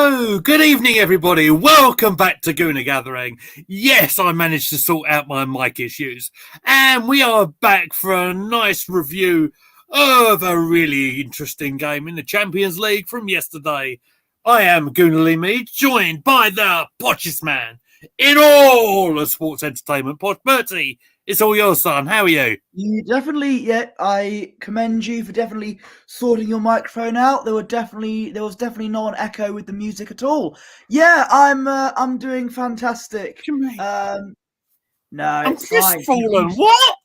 Hello, good evening, everybody. Welcome back to Gooner Gathering. Yes, I managed to sort out my mic issues, and we are back for a nice review of a really interesting game in the Champions League from yesterday. I am Gooner Lee Mead, joined by the poshest man in all of sports entertainment, Posh Bertie. It's all yours, son. How are you? I commend you for definitely sorting your microphone out. There was definitely no one echo with the music at all. Yeah, I'm doing fantastic. What do you mean? No, I'm it's fine. crestfallen. What?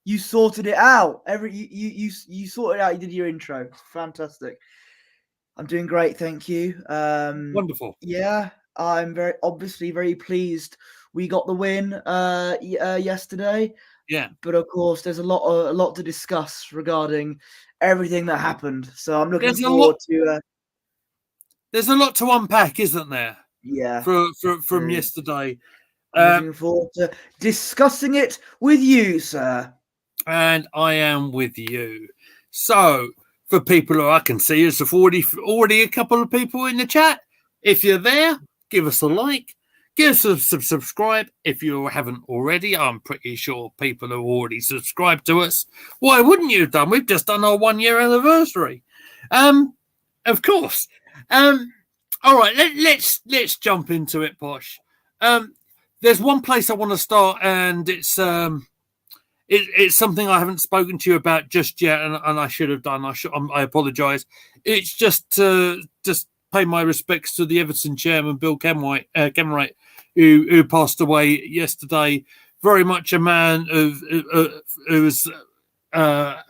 You sorted it out. You sorted it out. You did your intro. It's fantastic. I'm doing great, thank you. Wonderful. Yeah, I'm very pleased we got the win yesterday. Yeah. But of course, there's a lot to discuss regarding everything that happened. So I'm looking forward to. There's a lot to unpack, isn't there? Yeah. From yesterday. I'm looking forward to discussing it with you, sir. And I am with you. So, for people who I can see, there's already a couple of people in the chat. If you're there, give us a like. Give us a subscribe if you haven't already. I'm pretty sure people have already subscribed to us. Why wouldn't you have done? We've just done our 1 year anniversary. Of course. All right, let's jump into it, Posh. There's one place I want to start, and it's something I haven't spoken to you about just yet, and I should have done. I apologise. It's just to pay my respects to the Everton chairman, Bill Kenwright, who passed away yesterday. Very much a man who was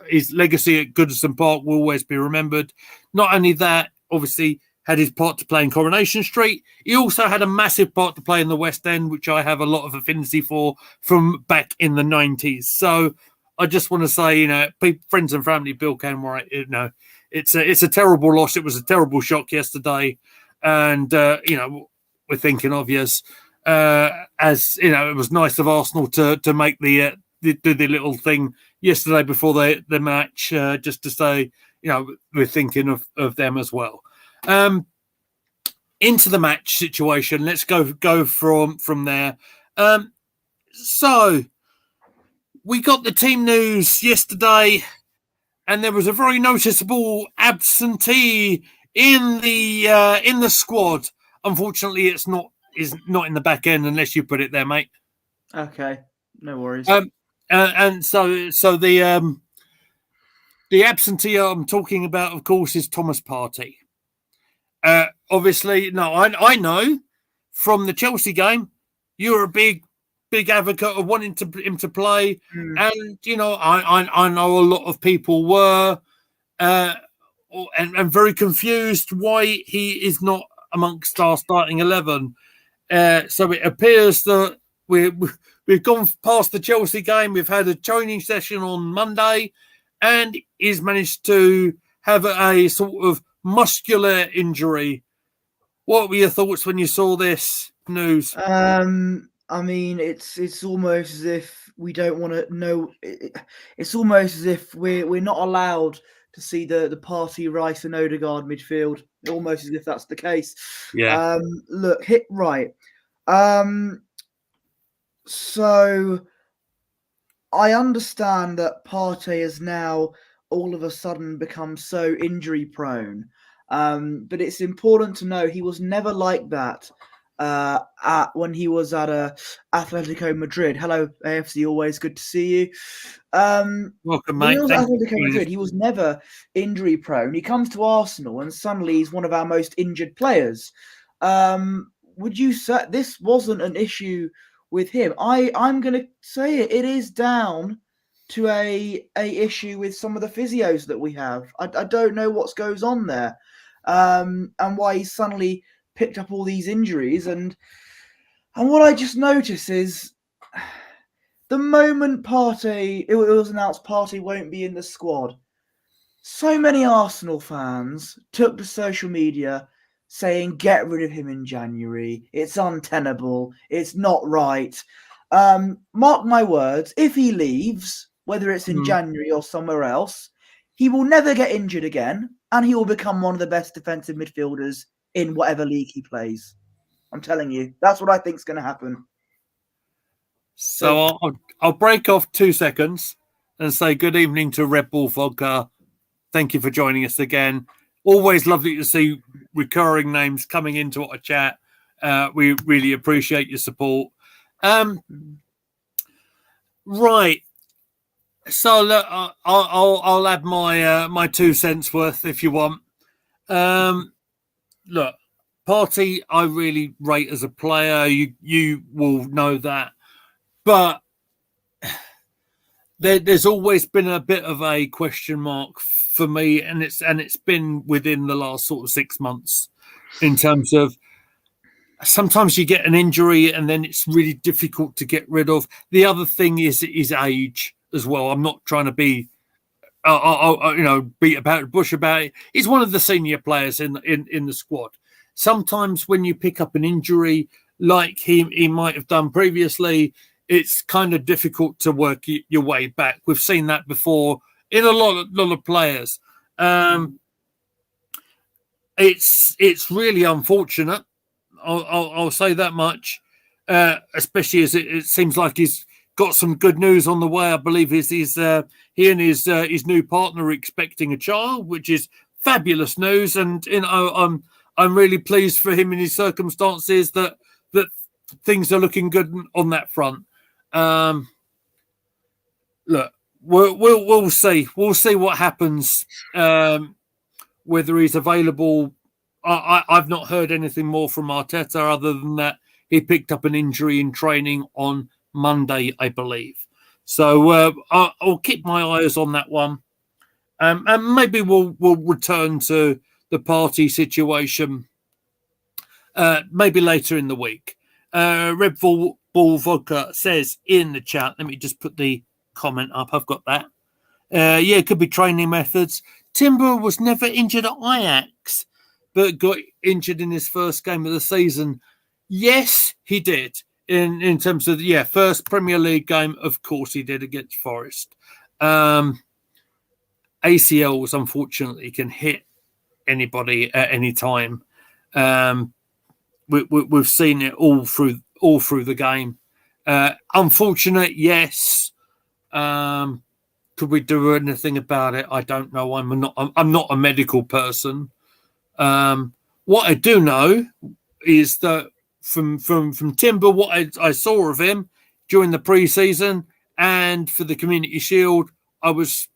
his legacy at Goodison Park will always be remembered. Not only that, obviously had his part to play in Coronation Street. He also had a massive part to play in the West End, which I have a lot of affinity for from back in the 90s. So I just want to say, friends and family, Bill Kenwright, it's a terrible loss. It was a terrible shock yesterday. And, we're thinking of yes. As, it was nice of Arsenal to make the little thing yesterday before the match, just to say, we're thinking of them as well. Into the match situation. Let's go from there. So we got the team news yesterday, and there was a very noticeable absentee in the squad. Unfortunately, is not in the back end unless you put it there, mate. Okay, no worries. And so the absentee I'm talking about, of course, is Thomas Partey. Obviously, no, I know from the Chelsea game, you're a big advocate of wanting him to play, and I know a lot of people were and very confused why he is not amongst our starting 11. So it appears that we've gone past the Chelsea game. We've had a training session on Monday, and he's managed to have a sort of muscular injury. What were your thoughts when you saw this news? I mean, it's almost as if we don't want to know. It's almost as if we're not allowed to see the Partey, Rice, and Odegaard midfield. Almost as if that's the case. Yeah. Look, hit right. So I understand that Partey has now all of a sudden become so injury prone. But it's important to know he was never like that when he was at Atletico Madrid. Hello, AFC, always good to see you. Welcome, when mate. he was at Atletico Madrid, he was never injury prone. He comes to Arsenal and suddenly he's one of our most injured players. Would you say this wasn't an issue with him? I'm going to say it is down to a issue with some of the physios that we have. I don't know what goes on there. And why he suddenly picked up all these injuries. And what I just noticed is the moment it was announced Partey won't be in the squad, so many Arsenal fans took to social media saying, get rid of him in January. It's untenable. It's not right. Mark my words, if he leaves, whether it's in January or somewhere else, he will never get injured again, and he will become one of the best defensive midfielders in whatever league he plays. I'm telling you, that's what I think is going to happen. So I'll break off 2 seconds and say good evening to Red Bull Vodka. Thank you for joining us again. Always lovely to see recurring names coming into our chat. We really appreciate your support. Right. So look, I'll add my 2 cents worth if you want. Look, Partey, I really rate as a player. You will know that, but there's always been a bit of a question mark for me, and it's been within the last sort of 6 months, in terms of sometimes you get an injury and then it's really difficult to get rid of. The other thing is age as well. I'm not trying to be, beat about the bush about it. He's one of the senior players in the squad. Sometimes when you pick up an injury like he might have done previously, it's kind of difficult to work your way back. We've seen that before in a lot of players. It's really unfortunate. I'll say that much, especially as it seems like he's got some good news on the way. I believe he and his new partner are expecting a child, which is fabulous news. And I'm really pleased for him in his circumstances that things are looking good on that front. Look, we'll see. We'll see what happens. Whether he's available. I've not heard anything more from Arteta other than that he picked up an injury in training on Monday, I believe. So I'll keep my eyes on that one, and maybe we'll return to the Partey situation maybe later in the week. Red Bull Vodka says in the chat. Let me just put the comment up. I've got that. Yeah, it could be training methods. Timber was never injured at Ajax, but got injured in his first game of the season. Yes, he did. In terms of first Premier League game, of course he did against Forest. ACLs unfortunately can hit anybody at any time. We've seen it all through the game. Unfortunate, yes. Could we do anything about it? I don't know. I'm not a medical person. What I do know is that from Timber, what I saw of him during the pre-season and for the Community Shield, I was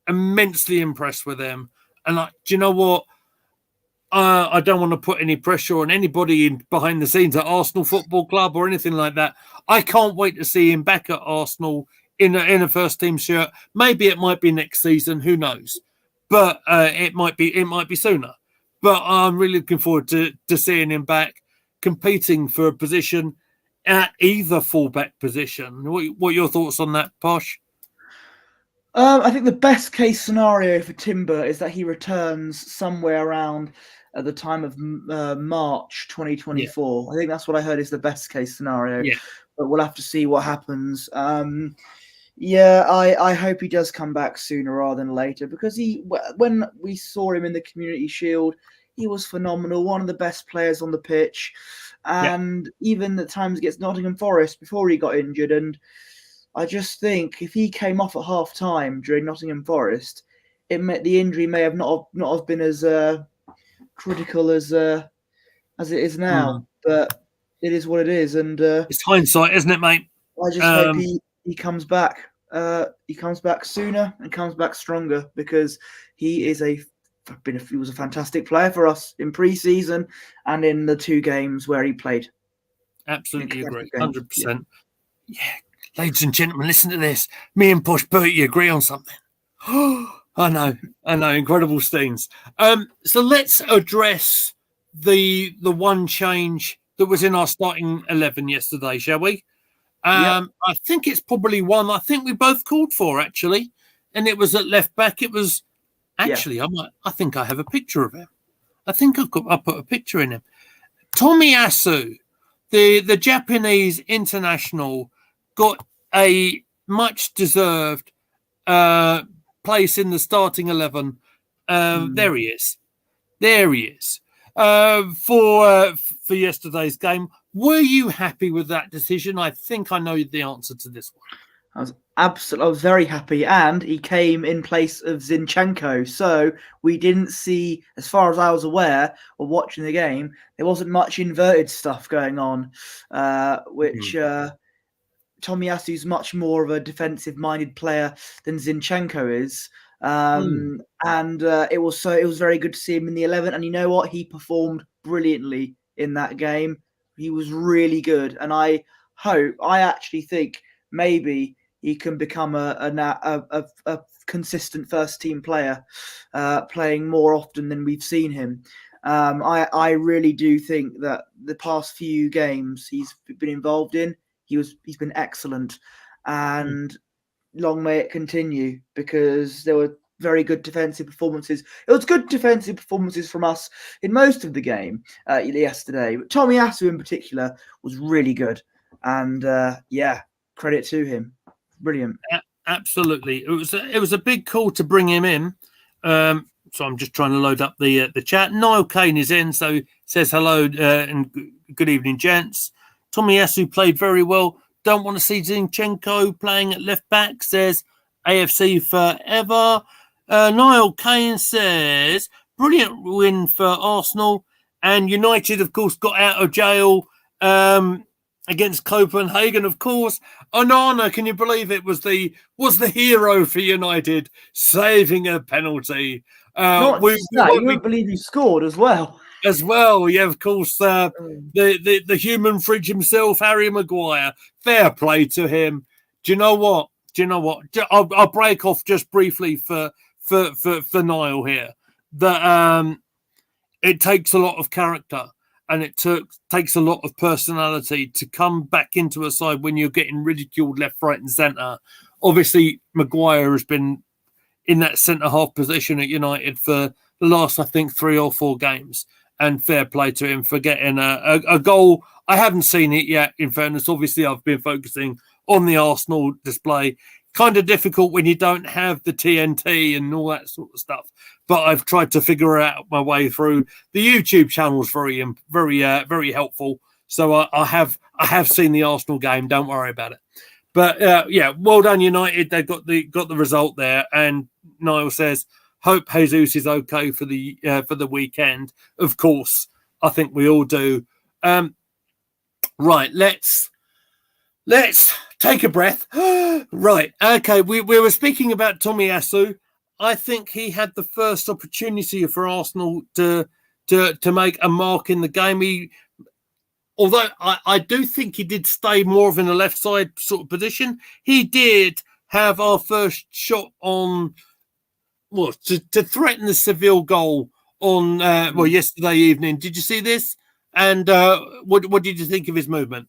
immensely impressed with him. And do you know what? I don't want to put any pressure on anybody behind the scenes at Arsenal Football Club or anything like that. I can't wait to see him back at Arsenal in a first team shirt. Maybe it might be next season. Who knows? But it might be sooner. But I'm really looking forward to seeing him back competing for a position at either fullback position. What are your thoughts on that, Posh? I think the best case scenario for Timber is that he returns somewhere around at the time of March 2024. Yeah. I think that's what I heard is the best case scenario. Yeah. But we'll have to see what happens. I hope he does come back sooner rather than later, because when we saw him in the Community Shield, he was phenomenal, one of the best players on the pitch, and even at times against Nottingham Forest before he got injured. And I just think if he came off at half time during Nottingham Forest, the injury may have not have been as critical as it is now. But it is what it is, and it's hindsight, isn't it, mate? I just hope he comes back. He comes back sooner and comes back stronger, because he was a fantastic player for us in pre-season and in the 2 games where he played. Absolutely agree, 100%. Yeah, ladies and gentlemen, listen to this. Me and Posh Bertie agree on something. I know, incredible scenes. So let's address the one change that was in our starting 11 yesterday, shall we? I think it's probably one I think we both called for, actually, and it was at left back. It was actually I think I have a picture of him. I think I put a picture in him. Tomiyasu, the Japanese international, got a much deserved place in the starting 11. There he is. for yesterday's game. Were you happy with that decision? I think I know the answer to this one. I was very happy, and he came in place of Zinchenko. So we didn't see, as far as I was aware of watching the game, there wasn't much inverted stuff going on, which Tomiyasu's much more of a defensive-minded player than Zinchenko is. And it was very good to see him in the 11. And you know what? He performed brilliantly in that game. He was really good, and I actually think maybe he can become a consistent first team player, playing more often than we've seen him. I really do think that the past few games he's been involved in, he's been excellent, and long may it continue, because there were very good defensive performances. It was good defensive performances from us in most of the game yesterday, but Tomiyasu in particular was really good, and credit to him. Brilliant. Absolutely. It was a big call to bring him in. So I'm just trying to load up the chat. Niall Kane is in, so says hello and good evening, gents. Tomiyasu played very well. Don't want to see Zinchenko playing at left back, says AFC forever. Niall Kane says brilliant win for Arsenal, and United, of course, got out of jail against Copenhagen, of course. Onana, can you believe it, was the hero for United, saving a penalty. You won't believe he scored as well. As well, yeah, of course. The human fridge himself, Harry Maguire. Fair play to him. Do you know what? I'll break off just briefly for Niall here. That it takes a lot of character. And it takes a lot of personality to come back into a side when you're getting ridiculed left, right, and centre. Obviously, Maguire has been in that centre-half position at United for the last, I think, 3 or 4 games. And fair play to him for getting a goal. I haven't seen it yet, in fairness. Obviously, I've been focusing on the Arsenal display. Kind of difficult when you don't have the TNT and all that sort of stuff. But I've tried to figure out my way through. The YouTube channel is very helpful. So I have seen the Arsenal game. Don't worry about it. But well done, United. They got the result there. And Niall says, hope Jesus is okay for the weekend. Of course, I think we all do. Right, let's take a breath. Right, okay. We were speaking about Tomiyasu. I think he had the first opportunity for Arsenal to make a mark in the game. Although I do think he did stay more of in a left side sort of position. He did have our first shot on, to threaten the Sevilla goal on yesterday evening. Did you see this? And what did you think of his movement?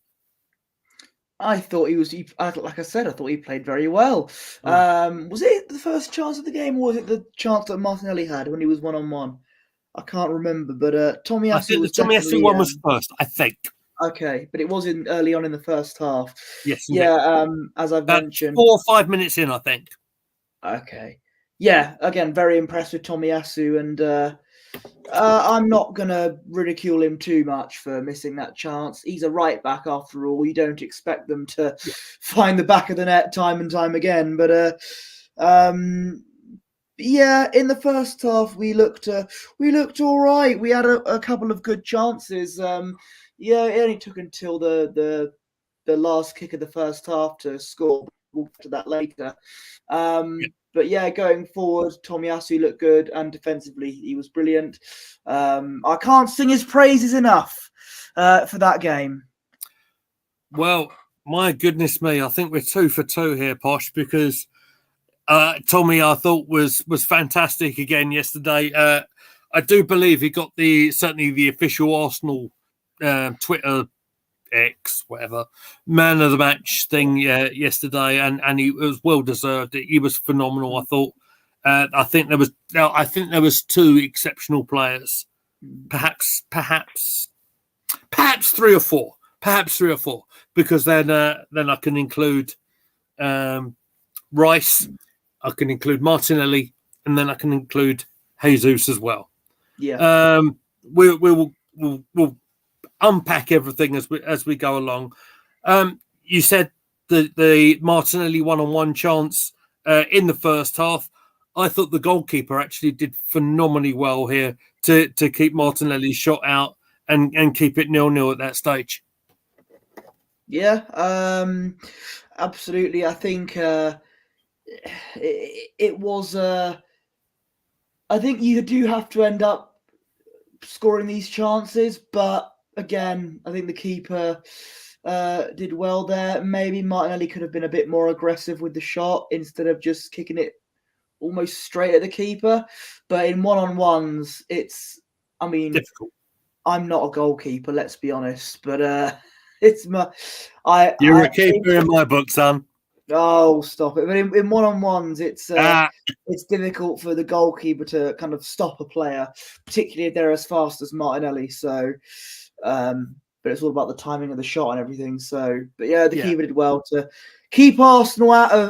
I thought like I said, I thought he played very well. Was it the first chance of the game, or was it the chance that Martinelli had when he was 1-on-1? I can't remember, but Tomiyasu I think the Tomiyasu one was first, I think. Okay, but it was early on in the first half. Yes. Yeah, as I've mentioned. 4 or 5 minutes in, I think. Okay. Yeah, again, very impressed with Tomiyasu, and I'm not going to ridicule him too much for missing that chance. He's a right back after all. You don't expect them to find the back of the net time and time again. But in the first half we looked all right. We had a couple of good chances. It only took until the last kick of the first half to score. We'll get to that later. But going forward, Tomiyasu looked good, and defensively he was brilliant. I can't sing his praises enough for that game. Well, my goodness me, I think we're 2 for 2 here, Posh, because Tommy, I thought was fantastic again yesterday. I do believe he got certainly the official Arsenal Twitter X, whatever, man of the match thing yesterday, and he was well deserved. He was phenomenal. I thought. I think there was 2 exceptional players, perhaps 3 or 4, because then I can include Rice, I can include Martinelli, and then I can include Jesus as well. Yeah. we'll unpack everything as we go along. You said the Martinelli one-on-one chance in the first half. I thought the goalkeeper actually did phenomenally well here to keep Martinelli's shot out and keep it 0-0 at that stage. Yeah, absolutely. I think it was. I think you do have to end up scoring these chances, but again, I think the keeper did well there. Maybe Martinelli could have been a bit more aggressive with the shot instead of just kicking it almost straight at the keeper. But in one-on-ones, it's, I mean, difficult. I'm not a goalkeeper, let's be honest, but You're a keeper in my book, son. Oh, stop it! But in one-on-ones, it's difficult for the goalkeeper to kind of stop a player, particularly if they're as fast as Martinelli. So, but it's all about the timing of the shot and everything. So, but yeah, the keeper did well to keep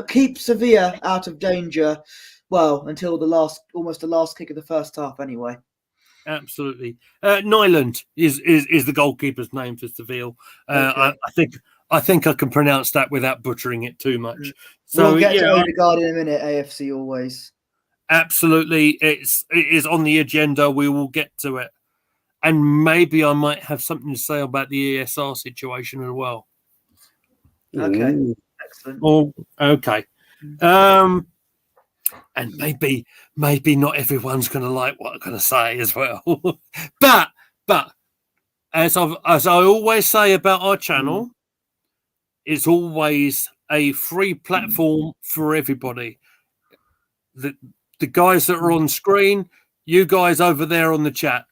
keep Sevilla out of danger. Well, until almost the last kick of the first half, anyway. Absolutely. Nyland is the goalkeeper's name for Seville. Okay. I think I can pronounce that without butchering it too much. So we'll get to Odegaard in a minute. AFC always. Absolutely, it is on the agenda. We will get to it, and maybe I might have something to say about the ESR situation as well. Okay, Ooh. Excellent. Oh, okay. And maybe not everyone's going to like what I'm going to say as well. but as I always say about our channel, it's always a free platform for everybody. The guys that are on screen, you guys over there on the chat,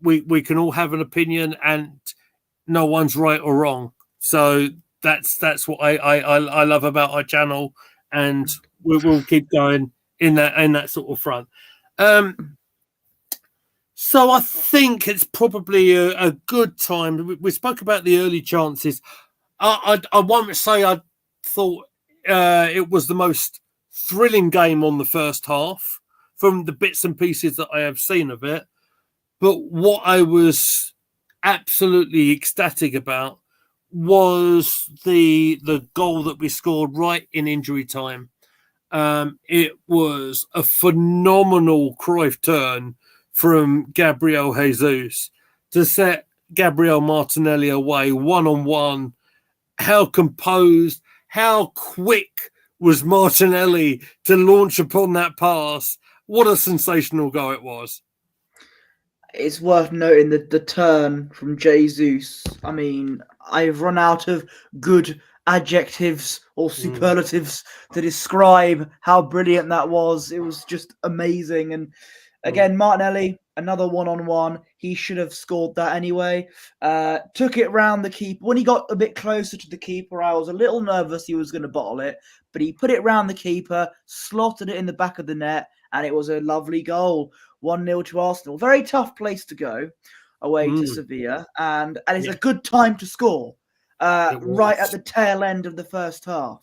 we can all have an opinion, and no one's right or wrong. So that's what I love about our channel, and we'll keep going in that sort of front. So I think it's probably a good time. We spoke about the early chances. I won't say I thought it was the most thrilling game on the first half from the bits and pieces that I have seen of it. But what I was absolutely ecstatic about was the goal that we scored right in injury time. It was a phenomenal Cruyff turn from Gabriel Jesus to set Gabriel Martinelli away one-on-one. How composed, how quick was Martinelli to launch upon that pass. What a sensational goal it was. It's worth noting that the turn from Jesus, I mean, I've run out of good adjectives or superlatives to describe how brilliant that was. It was just amazing. And again, Martinelli, another one-on-one. He should have scored that anyway. Took it round the keeper. When he got a bit closer to the keeper, I was a little nervous he was going to bottle it. But he put it round the keeper, slotted it in the back of the net, and it was a lovely goal. 1-0 to Arsenal. Very tough place to go away to Sevilla. And it's a good time to score right at the tail end of the first half.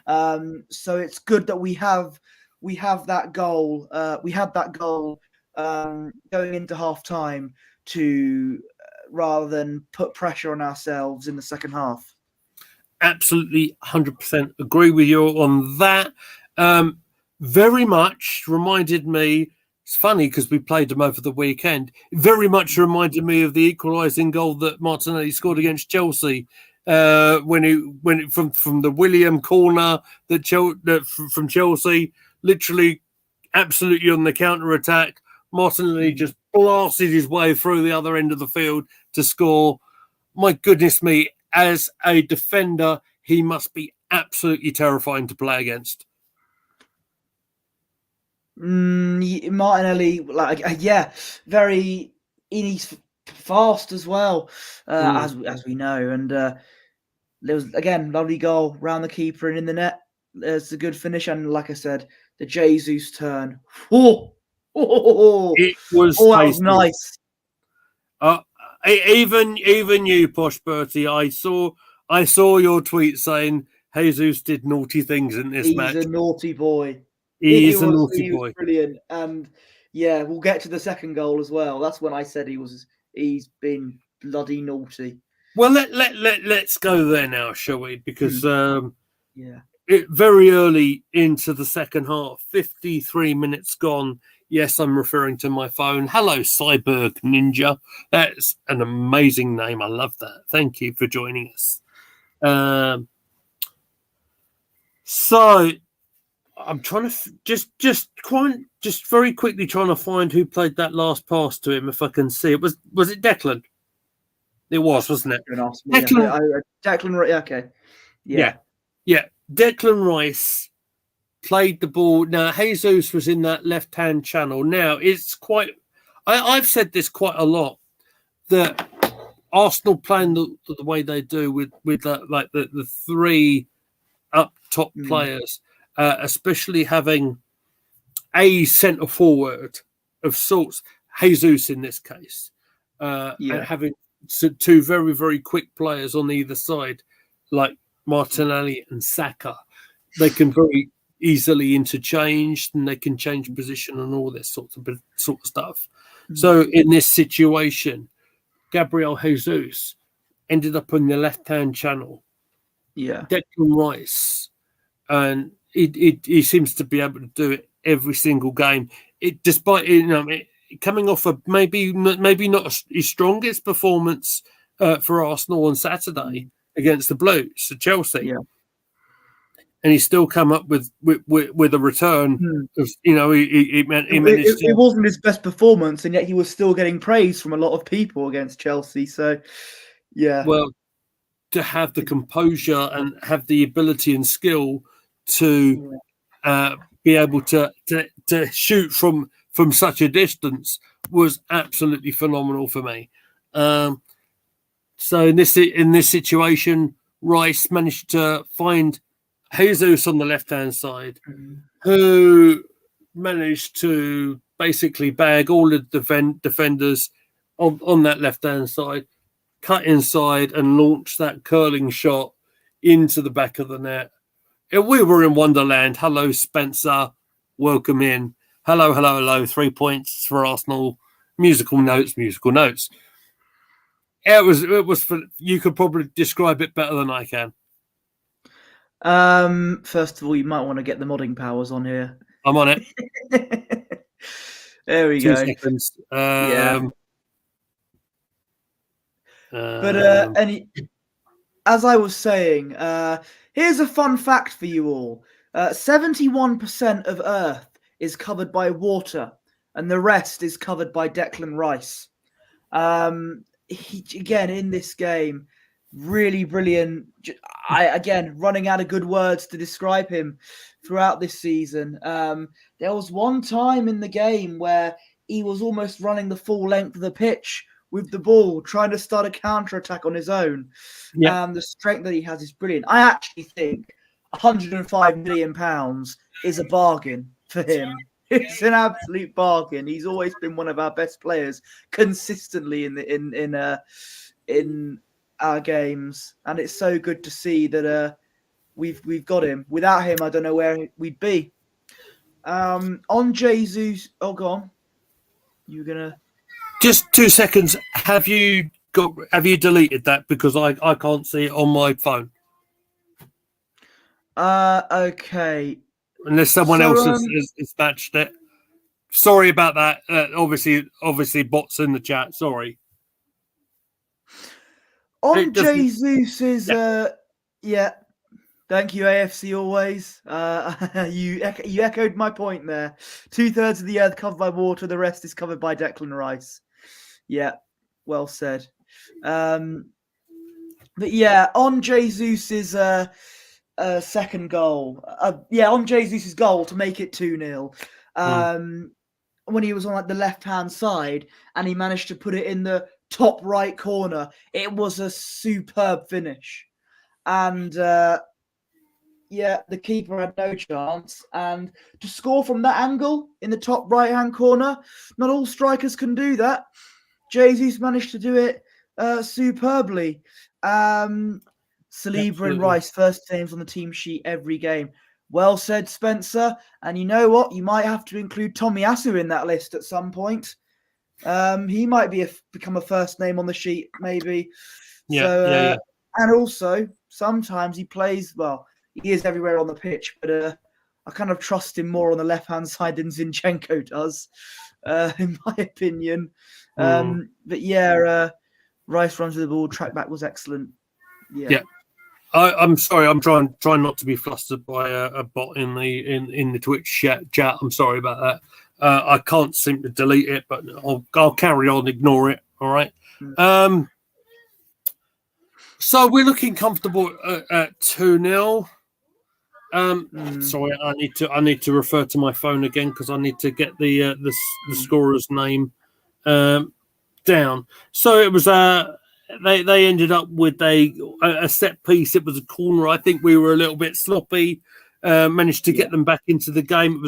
So it's good that we have that goal. We had that goal going into half time to rather than put pressure on ourselves in the second half. Absolutely 100% agree with you on that. Very much reminded me, it's funny because we played them over the weekend, very much reminded me of the equalising goal that Martinelli scored against Chelsea when it from the William corner from Chelsea, literally absolutely on the counter-attack. Martinelli just blasted his way through the other end of the field to score. My goodness me, as a defender, he must be absolutely terrifying to play against. Martinelli, very he's fast as well, as we know. And there was again lovely goal round the keeper and in the net. It's a good finish, and like I said, the Jesus turn. It was that was nice. Even you, Posh Bertie, I saw your tweet saying Jesus did naughty things in this match. He's a naughty boy. He is a naughty boy. Brilliant, and Yeah, we'll get to the second goal as well. That's when I said he's been bloody naughty. Well, let's go there now, shall we? Because yeah, very early into the second half, 53 minutes gone. Yes, I'm referring to my phone. Hello, Cyborg Ninja. That's an amazing name. I love that. Thank you for joining us. So I'm trying to just very quickly trying to find who played that last pass to him. If I can see it, was it Declan? It was, wasn't it? Declan. Okay. Yeah. Declan Rice played the ball. Now Jesus was in that left-hand channel. Now it's quite. I've said this quite a lot that Arsenal playing the way they do with the three up top players, especially having a centre forward of sorts, Jesus in this case, and having two very, very quick players on either side, like Martinelli and Saka. They can very easily interchange, and they can change position and all this sort of stuff. So in this situation, Gabriel Jesus ended up on the left-hand channel. Yeah, Declan Rice, and he seems to be able to do it every single game. Despite coming off a maybe not his strongest performance for Arsenal on Saturday against the Blues, to Chelsea, and he's still come up with a return. He managed. It wasn't his best performance, and yet he was still getting praise from a lot of people against Chelsea. So, yeah. Well, to have the composure and have the ability and skill to be able to shoot from such a distance was absolutely phenomenal for me. So in this situation, Rice managed to find Jesus on the left-hand side, who managed to basically bag all the defenders on that left-hand side, cut inside and launch that curling shot into the back of the net. We were in Wonderland. Hello, Spencer. Welcome in. Hello. 3 points for Arsenal. Musical notes. It was for, you could probably describe it better than I can. First of all, you might want to get the modding powers on here. I'm on it. There we 2 go. seconds. But as I was saying, here's a fun fact for you all. 71% of Earth is covered by water, and the rest is covered by Declan Rice. Again, in this game, really brilliant. Running out of good words to describe him throughout this season. There was one time in the game where he was almost running the full length of the pitch with the ball, trying to start a counter-attack on his own. The strength that he has is brilliant. I actually think £105 million is a bargain for him. It's an absolute bargain. He's always been one of our best players consistently in our games, and it's so good to see that we've got him. Without him, I don't know where we'd be. On Jesus, go on. You're gonna. Just 2 seconds. Have you deleted that, because I can't see it on my phone? Okay. Unless someone else has matched it. Sorry about that. Obviously, bots in the chat. Sorry. On Jesus's, thank you, AFC always. You echoed my point there. 2/3 of the earth covered by water, the rest is covered by Declan Rice. Yeah, well said. But yeah, on Jesus's second goal, on Jesus's goal to make it 2-0. When he was on the left-hand side and he managed to put it in the top right corner, it was a superb finish. And the keeper had no chance. And to score from that angle in the top right-hand corner, not all strikers can do that. Jesus managed to do it superbly. Saliba and Rice, first names on the team sheet every game. Well said, Spencer. And you know what? You might have to include Tomiyasu in that list at some point. He might become a first name on the sheet, maybe. Yeah. And also, sometimes he plays, well, he is everywhere on the pitch, but I kind of trust him more on the left-hand side than Zinchenko does, in my opinion. But yeah, Rice runs with the ball, track back was excellent. Yeah. I'm sorry. I'm trying not to be flustered by a bot in the Twitch chat. I'm sorry about that. I can't seem to delete it, but I'll carry on. Ignore it. All right. So we're looking comfortable at 2-0. Sorry, I need to refer to my phone again because I need to get the scorer's name down. So it was they ended up with a set piece. It was a corner. I think we were a little bit sloppy. Managed to get them back into the game.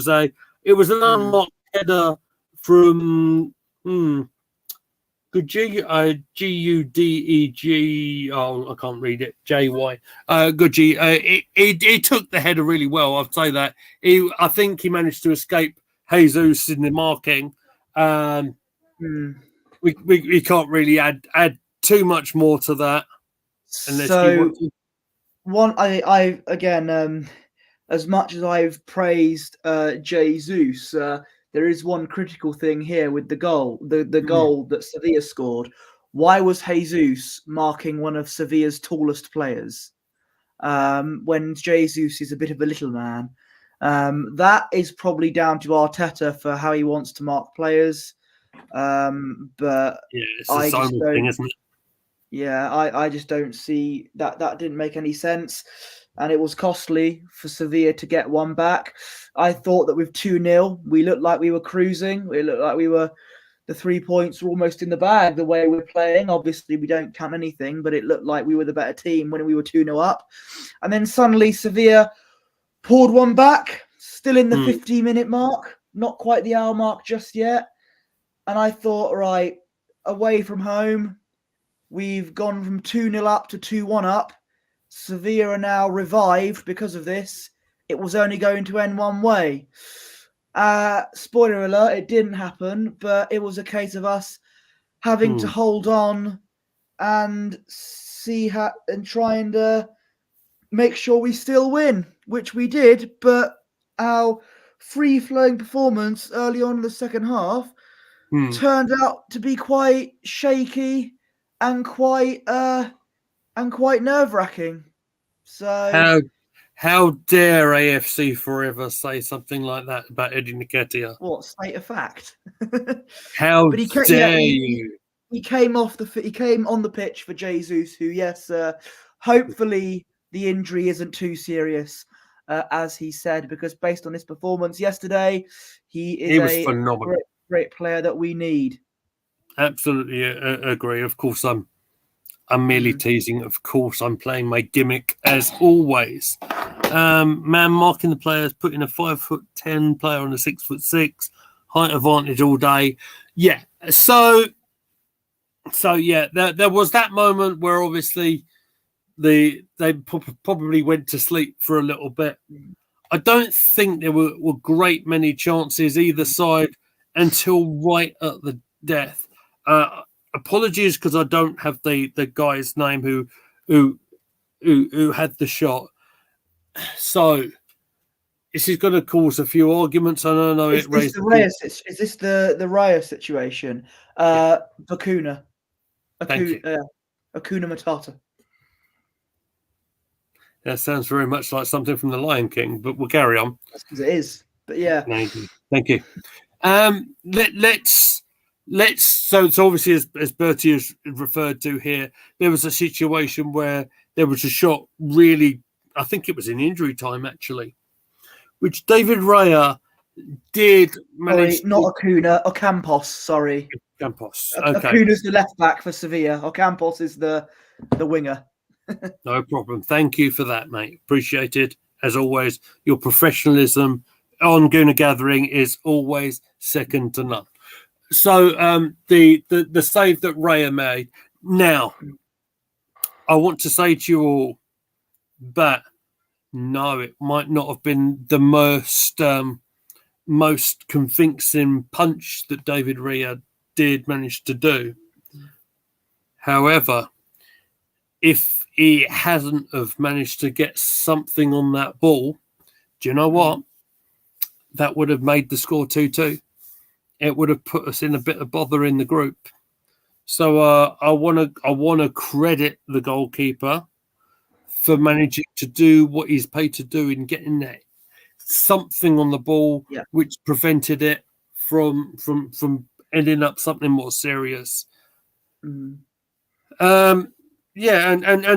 It was an unlocked header from Gudeg. Oh, I can't read it. JY. Gudeg. He took the header really well. I'd say that. I think he managed to escape Jesus in the marking. We can't really add too much more to that. So I again, as much as I've praised Jesus, there is one critical thing here with the goal, the goal that Sevilla scored. Why was Jesus marking one of Sevilla's tallest players when Jesus is a bit of a little man? That is probably down to Arteta for how he wants to mark players. But it's a Simon thing, isn't it? Yeah, I just don't see that. That didn't make any sense. And it was costly for Sevilla to get one back. I thought that with 2-0, we looked like we were cruising. We looked like the 3 points were almost in the bag the way we're playing. Obviously, we don't count anything, but it looked like we were the better team when we were 2-0 up. And then suddenly Sevilla poured one back, still in the 50-minute mark, not quite the hour mark just yet. And I thought, right, away from home, we've gone from 2-0 up to 2-1 up. Sevilla are now revived because of this. It was only going to end one way. Spoiler alert, it didn't happen, but it was a case of us having to hold on and try and make sure we still win, which we did. But our free-flowing performance early on in the second half turned out to be quite shaky and quite nerve-wracking. So how dare AFC Forever say something like that about Eddie Nketiah? What, state of fact? How dare you? He came on the pitch for Jesus, who, yes, hopefully the injury isn't too serious, as he said, because based on his performance yesterday, he was a phenomenal. Great player that we need. Absolutely agree. Of course, I'm merely teasing. Of course, I'm playing my gimmick as always. Man marking the players, putting a 5'10" player on a 6'6", height advantage all day. Yeah. So yeah, there was that moment where obviously they probably went to sleep for a little bit. I don't think there were great many chances either side until right at the death. Apologies because I don't have the guy's name who had the shot. So this is going to cause a few arguments. I don't know. Is this the Raya situation? Bakuna. Akuna Matata. That sounds very much like something from The Lion King, but we'll carry on. That's because it is. But yeah. Thank you. Let's so obviously as Bertie has referred to here, there was a situation where there was a shot really, I think it was in injury time actually, which David Raya did manage. Sorry, not Acuna, Ocampos, sorry. Ocampos. Okay. Acuna's the left back for Sevilla. Ocampos is the winger. No problem. Thank you for that, mate. Appreciate it. As always, your professionalism on Gooner Gathering is always second to none. So the save that Raya made. Now, I want to say to you all that No, it might not have been the most convincing punch that David Raya did manage to do. However, if he hasn't have managed to get something on that ball, do you know what? That would have made the score 2-2. It would have put us in a bit of bother in the group. So I want to credit the goalkeeper for managing to do what he's paid to do in getting that something on the ball, which prevented it from ending up something more serious. And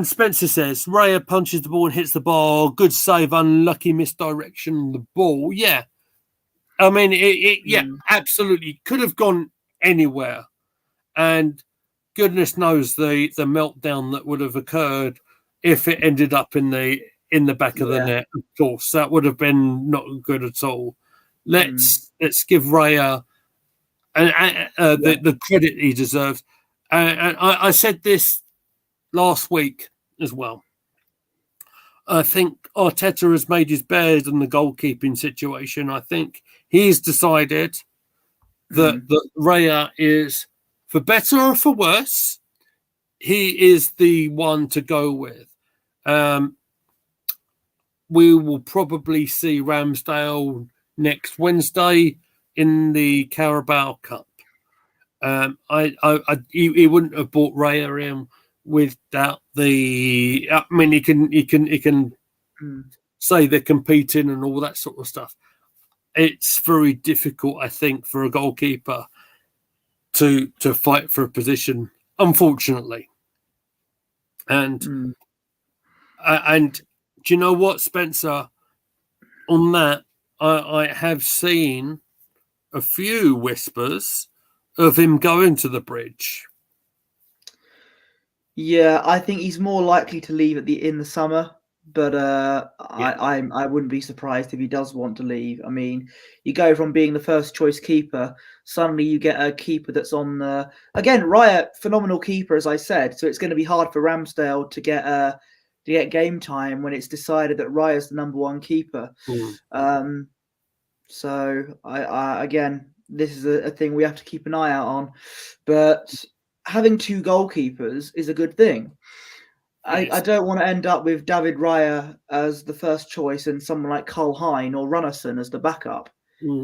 Spencer says Raya punches the ball and hits the bar. Good save, unlucky misdirection on the ball. Yeah, I mean absolutely could have gone anywhere, and goodness knows the meltdown that would have occurred if it ended up in the back of the net. Of course, that would have been not good at all. Let's give Raya the credit he deserves. And I said this last week as well. I think Arteta has made his bed in the goalkeeping situation. I think he's decided that Raya is, for better or for worse, he is the one to go with. We will probably see Ramsdale next Wednesday in the Carabao Cup. He wouldn't have brought Raya in without the. I mean, he can say they're competing and all that sort of stuff. It's very difficult, I think, for a goalkeeper to fight for a position, unfortunately. And do you know what, Spencer? On that, I have seen a few whispers of him going to the bridge. Yeah, I think he's more likely to leave in the summer, but I wouldn't be surprised if he does want to leave. I mean, you go from being the first choice keeper, suddenly you get a keeper that's on again, Raya, phenomenal keeper, as I said. So it's going to be hard for Ramsdale to get game time when it's decided that Raya's the number one keeper. So I again, this is a thing we have to keep an eye out on, but having two goalkeepers is a good thing. I don't want to end up with David Raya as the first choice and someone like Karl Hein or Runnison as the backup,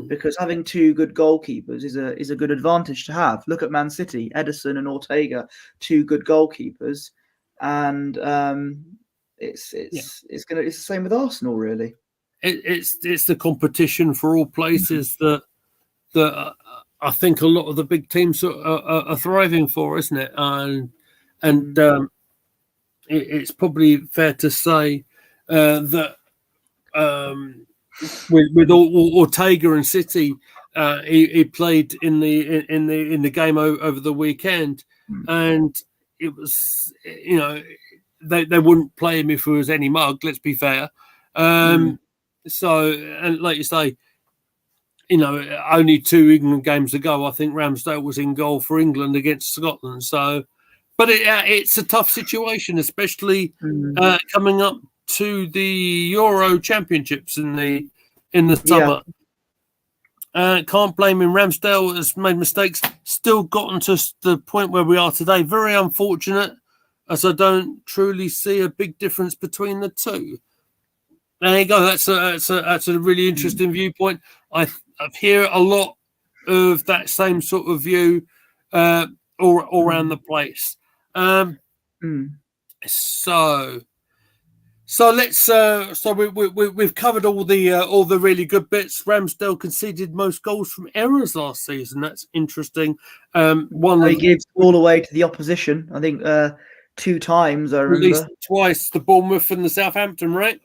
because having two good goalkeepers is a good advantage to have. Look at Man City, Ederson and Ortega, two good goalkeepers, and it's the same with Arsenal, really. It's the competition for all places that I think a lot of the big teams are thriving for, isn't it? And it's probably fair to say that with Ortega and City, he played in the game over the weekend, and it was, you know, they wouldn't play him if it was any mug. Let's be fair. So, and like you say, you know, only 2 England games ago, I think Ramsdale was in goal for England against Scotland. So, but it's a tough situation, especially coming up to the Euro Championships in the summer. Can't blame him. Ramsdale has made mistakes, still gotten to the point where we are today. Very unfortunate, as I don't truly see a big difference between the two. There you go. That's a really interesting viewpoint. I hear a lot of that same sort of view all around the place. So let's. We've covered all the really good bits. Ramsdale conceded most goals from errors last season. That's interesting. He gives all away to the opposition. I think 2 times. I remember. At least twice, the Bournemouth and the Southampton, right?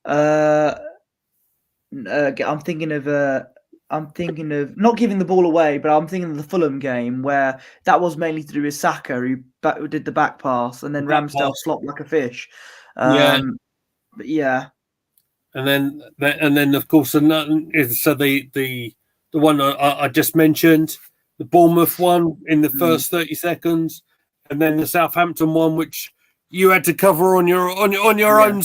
I'm thinking of not giving the ball away, but I'm thinking of the Fulham game where that was mainly to do with Saka, who did the back pass, and then Ramsdale flopped like a fish. But yeah. And then of course, so the one I just mentioned, the Bournemouth one in the first 30 seconds, and then the Southampton one, which you had to cover on your own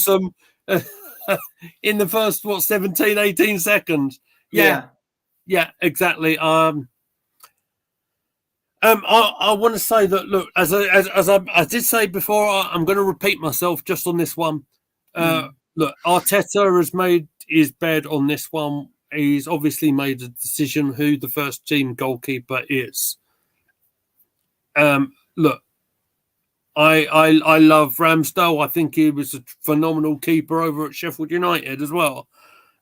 in the first 17, 18 seconds. Yeah, exactly. I want to say that, look, as I did say before, I'm going to repeat myself just on this one. Look, Arteta has made his bed on this one. He's obviously made a decision who the first team goalkeeper is. Look, I love Ramsdale. I think he was a phenomenal keeper over at Sheffield United as well.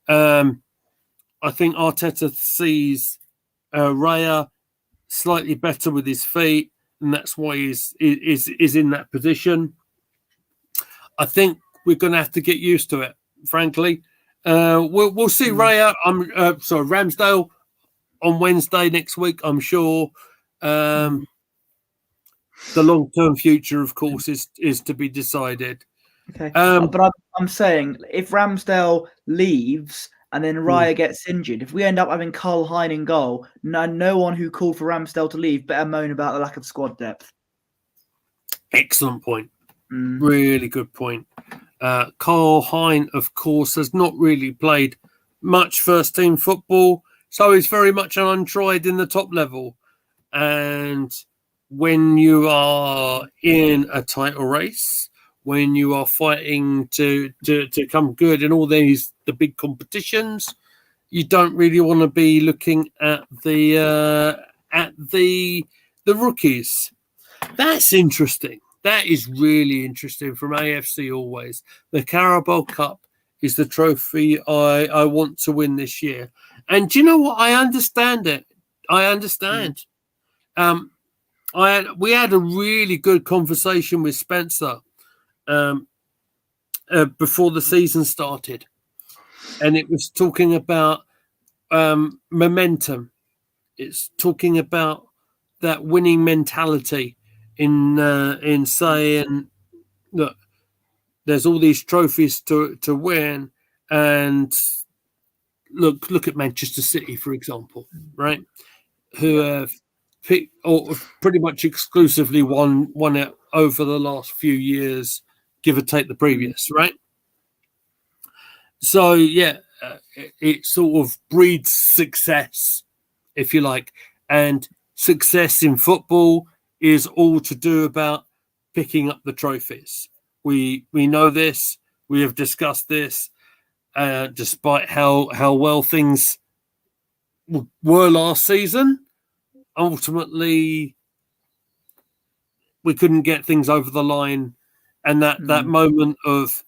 I think Arteta sees Raya slightly better with his feet, and that's why he's in that position. I think we're going to have to get used to it, frankly. We'll see Raya. Ramsdale on Wednesday next week, I'm sure. The long-term future, of course, is to be decided. Okay, but I'm saying if Ramsdale leaves and then Raya gets injured, if we end up having Karl Hein in goal, no one who called for Ramsdale to leave better moan about the lack of squad depth. Excellent point. Really good point. Karl Hein, of course, has not really played much first-team football, so he's very much an untried in the top level. And when you are in a title race, when you are fighting to come good in all the big competitions, you don't really want to be looking at the rookies. That's interesting. That is really interesting from AFC always. The Carabao Cup is the trophy I want to win this year. And do you know what? I understand it. I understand. We had a really good conversation with Spencer before the season started. And it was talking about momentum. It's talking about that winning mentality in saying, look, there's all these trophies to win, and look at Manchester City, for example, right? Who have picked, or pretty much exclusively won it over the last few years, give or take the previous, right? So yeah, it sort of breeds success, if you like, and success in football is all to do about picking up the trophies. We know this. We have discussed this. Despite how well things were last season, ultimately we couldn't get things over the line, and that moment of,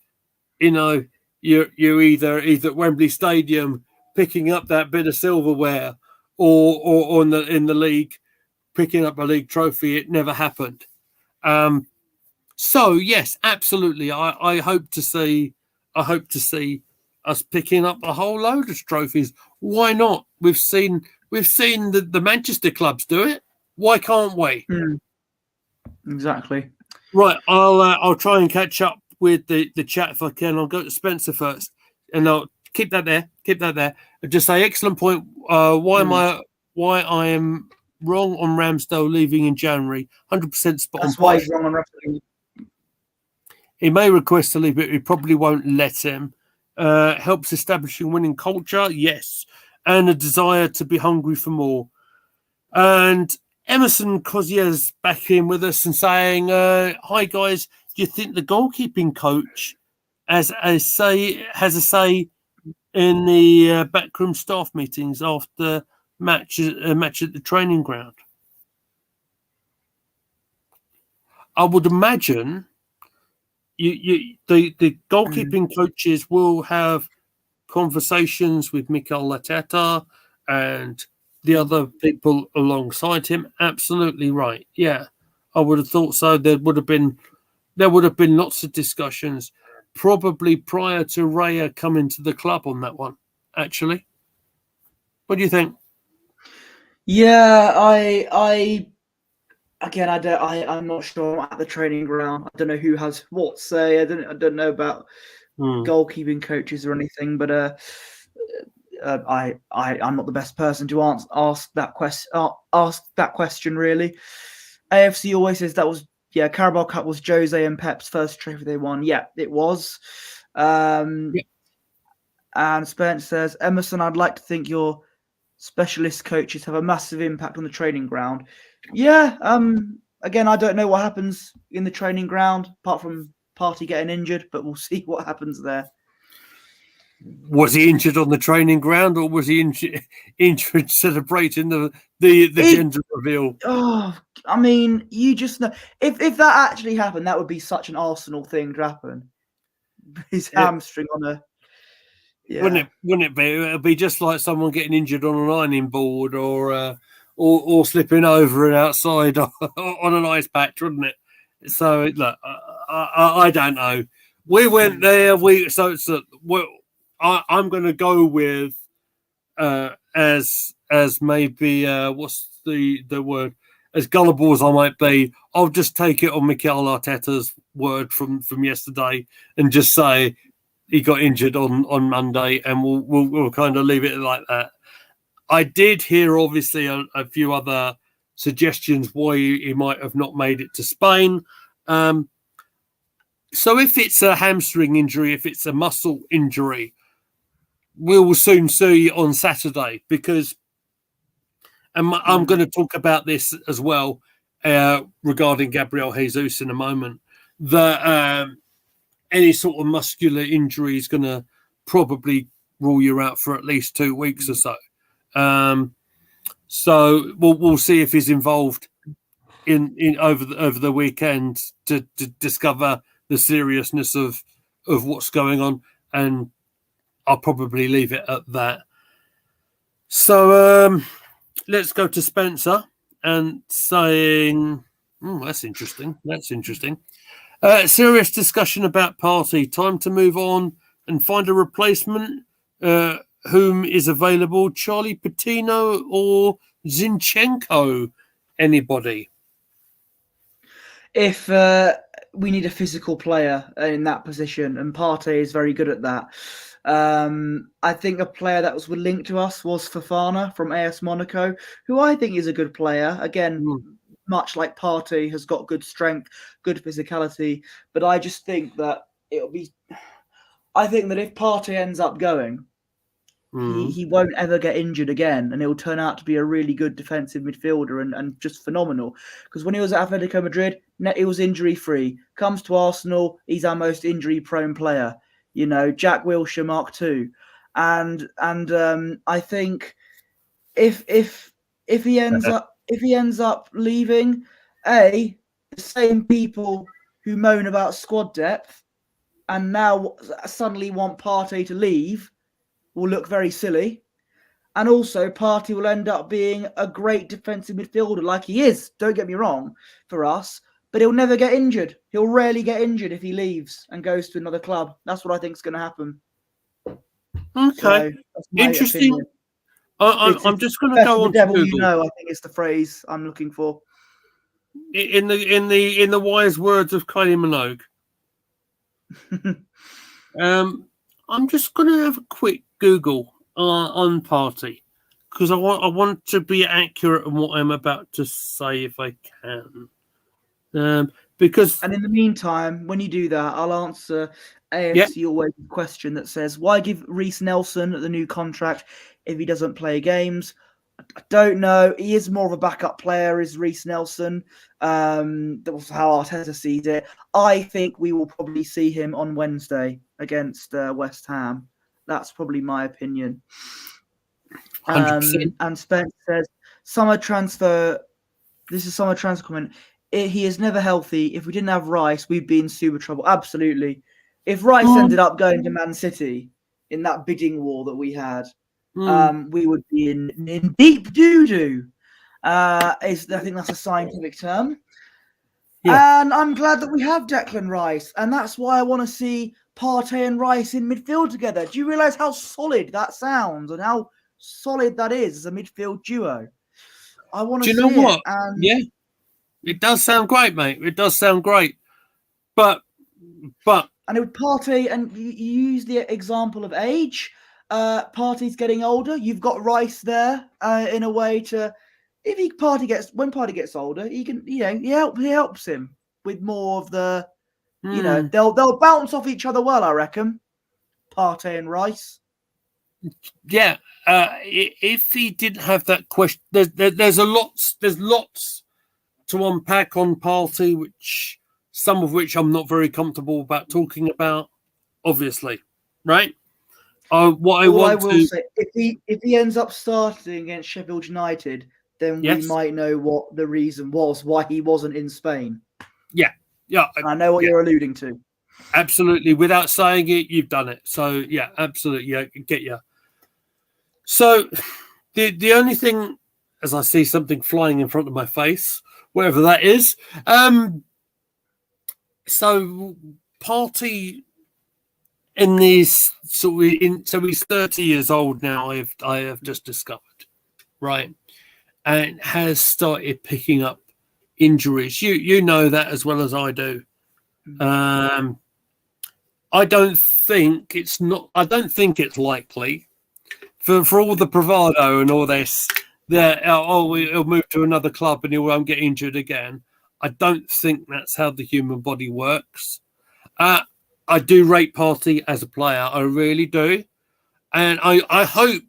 you're either at Wembley Stadium picking up that bit of silverware, or in the league picking up a league trophy. It never happened. So yes, absolutely. I hope to see us picking up a whole load of trophies. Why not? We've seen the Manchester clubs do it. Why can't we? Exactly. Right. I'll try and catch up with the chat if I can. I'll go to Spencer first, and I'll keep that there. I'll just say, excellent point. Why I am wrong on Ramsdale leaving in January. 100% spot on. That's why he's wrong on Ramsdale. He may request to leave, but he probably won't let him. Helps establishing winning culture, yes, and a desire to be hungry for more. And Emerson Cosier's back in with us and saying, hi guys, do you think the goalkeeping coach has a say in the backroom staff meetings after match at the training ground? I would imagine the goalkeeping coaches will have conversations with Mikel Arteta and the other people alongside him. Absolutely right. Yeah, I would have thought so. There would have been lots of discussions, probably prior to Raya coming to the club on that one. Actually, what do you think? Yeah, I'm not sure. I'm at the training ground. I don't know who has what say. I don't know about goalkeeping coaches or anything, but I'm not the best person to ask that question really. AFC always says that was Carabao Cup was Jose and Pep's first trophy they won. Yeah, it was. And Spence says, Emerson, I'd like to think your specialist coaches have a massive impact on the training ground. Yeah. Again, I don't know what happens in the training ground apart from Partey getting injured, but we'll see what happens there. Was he injured on the training ground, or was he injured celebrating the gender reveal? Oh, I mean, you just know if that actually happened, that would be such an Arsenal thing to happen. His hamstring on a. Yeah. Wouldn't it be? It'd be just like someone getting injured on an ironing board, or slipping over and outside on an ice patch, wouldn't it? So look, I don't know. We went there. I'm going to go with as maybe what's the word? As gullible as I might be, I'll just take it on Mikel Arteta's word from yesterday and just say he got injured on Monday, and we'll kind of leave it like that. I did hear obviously a few other suggestions why he might have not made it to Spain. So if it's a hamstring injury, if it's a muscle injury, we will soon see on Saturday, because I'm going to talk about this as well regarding Gabriel Jesus in a moment, that any sort of muscular injury is going to probably rule you out for at least 2 weeks or so. So we'll see if he's involved in over the weekend to discover the seriousness of what's going on, and I'll probably leave it at that. So let's go to Spencer and saying, that's interesting. Serious discussion about Partey. Time to move on and find a replacement. Whom is available? Charlie Patino or Zinchenko? Anybody? If we need a physical player in that position, and Partey is very good at that. I think a player that was linked to us was Fofana from AS Monaco, who I think is a good player. Again, much like Partey, has got good strength, good physicality. But I just think that I think that if Partey ends up going, he won't ever get injured again, and he'll turn out to be a really good defensive midfielder and just phenomenal. Because when he was at Atletico Madrid, he was injury-free. Comes to Arsenal, he's our most injury-prone player. You know, Jack Wilshere Mark II. And I think if he ends up leaving, the same people who moan about squad depth and now suddenly want Partey to leave will look very silly. And also, Partey will end up being a great defensive midfielder like he is, don't get me wrong, for us. But he'll never get injured. He'll rarely get injured if he leaves and goes to another club. That's what I think is going to happen. Okay. So, interesting. I'm just going to go on the devil to Google. You know, I think is the phrase I'm looking for. In the wise words of Kylie Minogue. I'm just going to have a quick Google on Partey, because I want to be accurate on what I'm about to say if I can. And in the meantime, when you do that, I'll answer AFC Always question that says, why give Reece Nelson the new contract if he doesn't play games? I don't know. He is more of a backup player, is Reece Nelson. That's how Arteta sees it. I think we will probably see him on Wednesday against West Ham. That's probably my opinion. 100%. And Spence says, summer transfer. This is summer transfer comment. He is never healthy. If we didn't have Rice, we'd be in super trouble. Absolutely. If Rice ended up going to Man City in that bidding war that we had, we would be in deep doo-doo. I think that's a scientific term. Yeah. And I'm glad that we have Declan Rice. And that's why I want to see Partey and Rice in midfield together. Do you realise how solid that sounds and how solid that is as a midfield duo? I want to see it. Do you know what? Yeah. It does sound great, mate. It does sound great. But and it would Partey, and you use the example of age. Partey's getting older. You've got Rice there in a way to, when Partey gets older, he can, he helps him with more of the, they'll bounce off each other well, I reckon. Partey and Rice. Yeah, if he didn't have that question, there's lots to unpack on Partey, which some of which I'm not very comfortable about talking about. Obviously, right? What I All I want will to say, if he ends up starting against Sheffield United, then we yes, might know what the reason was why he wasn't in Spain. yeah, I know what you're alluding to. absolutely. Without saying it, you've done it. So yeah, absolutely, yeah, get you. So the only thing, as I see something flying in front of my face, wherever that is, so Partey in these so he's 30 years old now. I have just discovered, right, and has started picking up injuries. You know that as well as I do. I don't think it's likely for all the bravado and all this that he'll move to another club and he won't get injured again. I don't think that's how the human body works. I do rate Partey as a player, I really do, and I hope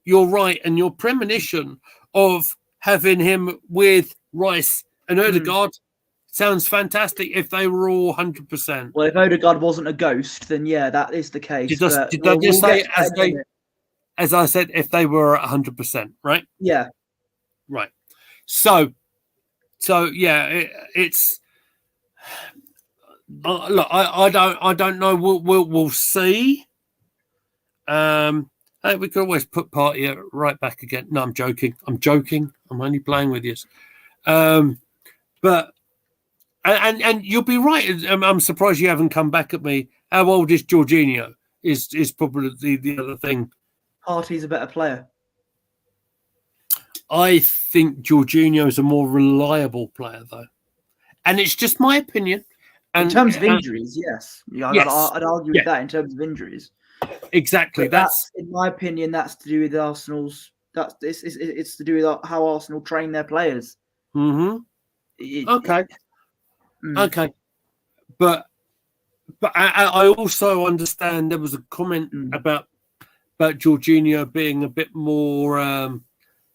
you're right. And your premonition of having him with Rice and Odegaard sounds fantastic if they were all 100%. Well, if Odegaard wasn't a ghost, then yeah, that is the case. Did I just say as I said, if they were 100%, right? Yeah. Right. So yeah, it's look. I don't know. We'll see. Hey, we could always put Partey right back again. No, I'm joking. I'm only playing with you. But and you'll be right. I'm surprised you haven't come back at me. How old is Jorginho? Is probably the other thing. Partey's a better player. I think Jorginho is a more reliable player, though, and it's just my opinion. And, in terms of injuries, yes, yes. I'd argue with that in terms of injuries. Exactly. That's in my opinion. That's to do with Arsenal's. It's to do with how Arsenal train their players. Okay. Okay. But I also understand there was a comment about Jorginho being a bit more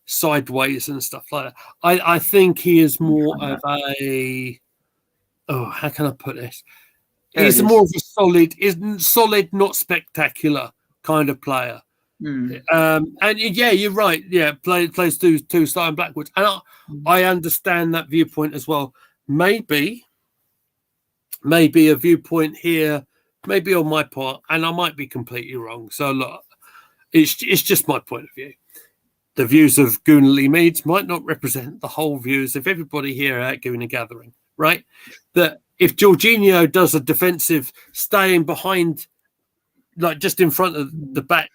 sideways and stuff like that. I think he is more of a how can I put this? He's more of a solid, not spectacular kind of player. And yeah, you're right. Yeah, plays two starting backwards, and I understand that viewpoint as well. Maybe a viewpoint here, maybe on my part, and I might be completely wrong. So look, it's just my point of view. The views of Goonley Meads might not represent the whole views of everybody here at Gooner Gathering, right? That if Jorginho does a defensive staying behind, like just in front of the back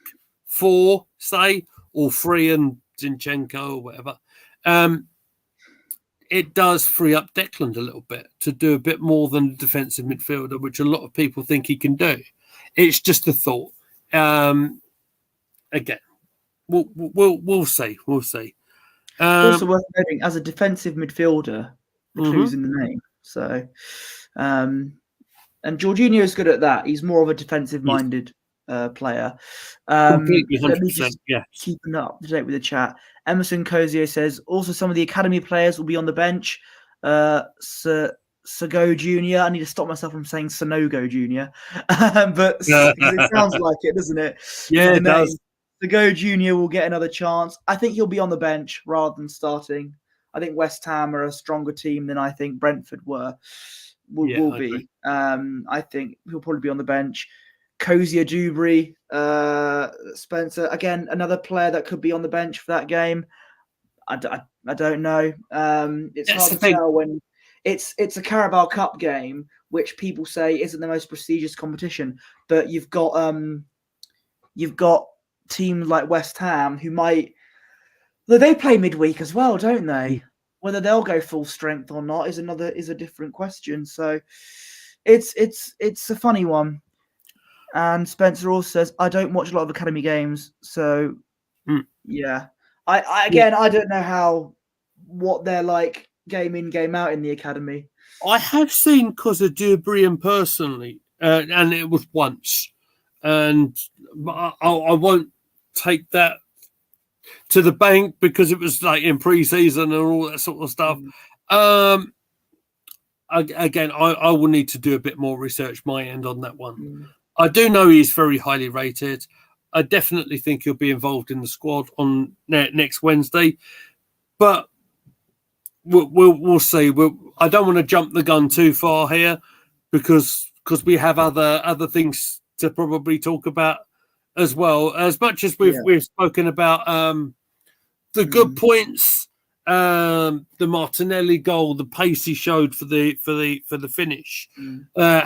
four, say, or three and Zinchenko or whatever, it does free up Declan a little bit to do a bit more than a defensive midfielder, which a lot of people think he can do. It's just a thought. Again, we'll see. We'll see. Also worth noting, as a defensive midfielder, the clue's in the name. So, and Jorginho is good at that. He's more of a defensive-minded player. Completely, 100%. Let me just keeping up to date with the chat. Emerson Cozio says also some of the academy players will be on the bench. Sago Jr. I need to stop myself from saying Sonogo Jr. But it sounds like it, doesn't it? Yeah, it does. Sago Jr. will get another chance. I think he'll be on the bench rather than starting. I think West Ham are a stronger team than I think Brentford will be. I think he'll probably be on the bench. Kozia Dewberry, Spencer, again, another player that could be on the bench for that game. I don't know. It's hard to tell when it's a Carabao Cup game, which people say isn't the most prestigious competition, but you've got teams like West Ham who might. They play midweek as well, don't they? Whether they'll go full strength or not is a different question. So it's a funny one. And Spencer also says, I don't watch a lot of academy games. So yeah. I don't know what they're like game in, game out in the academy. I have seen Kozia Dewberry personally, and it was once. and I won't take that to the bank because it was like in pre-season and all that sort of stuff. Again, I will need to do a bit more research my end on that one. I do know he's very highly rated. I definitely think he'll be involved in the squad on next Wednesday, but we'll see. I don't want to jump the gun too far here because we have other things to probably talk about as well. As much as we've spoken about the good points, the Martinelli goal, the pace he showed for the finish,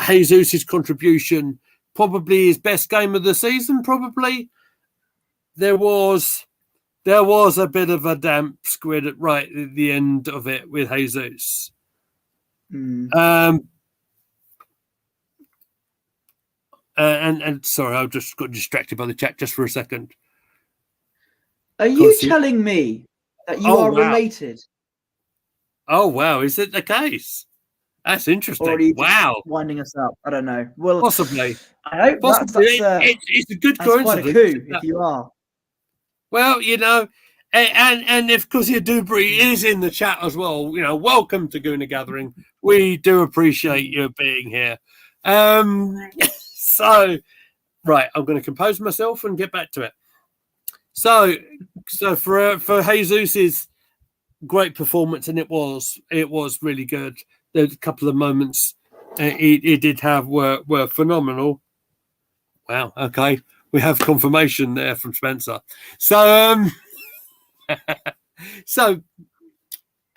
Jesus' contribution, probably his best game of the season. Probably there was a bit of a damp squid at the end of it with Jesus. And sorry, I just got distracted by the chat just for a second. Are you telling me that you are related? Oh wow, is it the case? That's interesting. Or are you just winding us up? I don't know. Well, possibly. I hope it's a good coincidence. Quite a coup if you are. Well, and if Cousin Dubry is in the chat as well, welcome to Gooner Gathering. We do appreciate you being here. So, right, I'm going to compose myself and get back to it. So for Jesus's great performance, and it was really good. There's a couple of moments he did have were phenomenal. Wow. Okay, we have confirmation there from Spencer. So so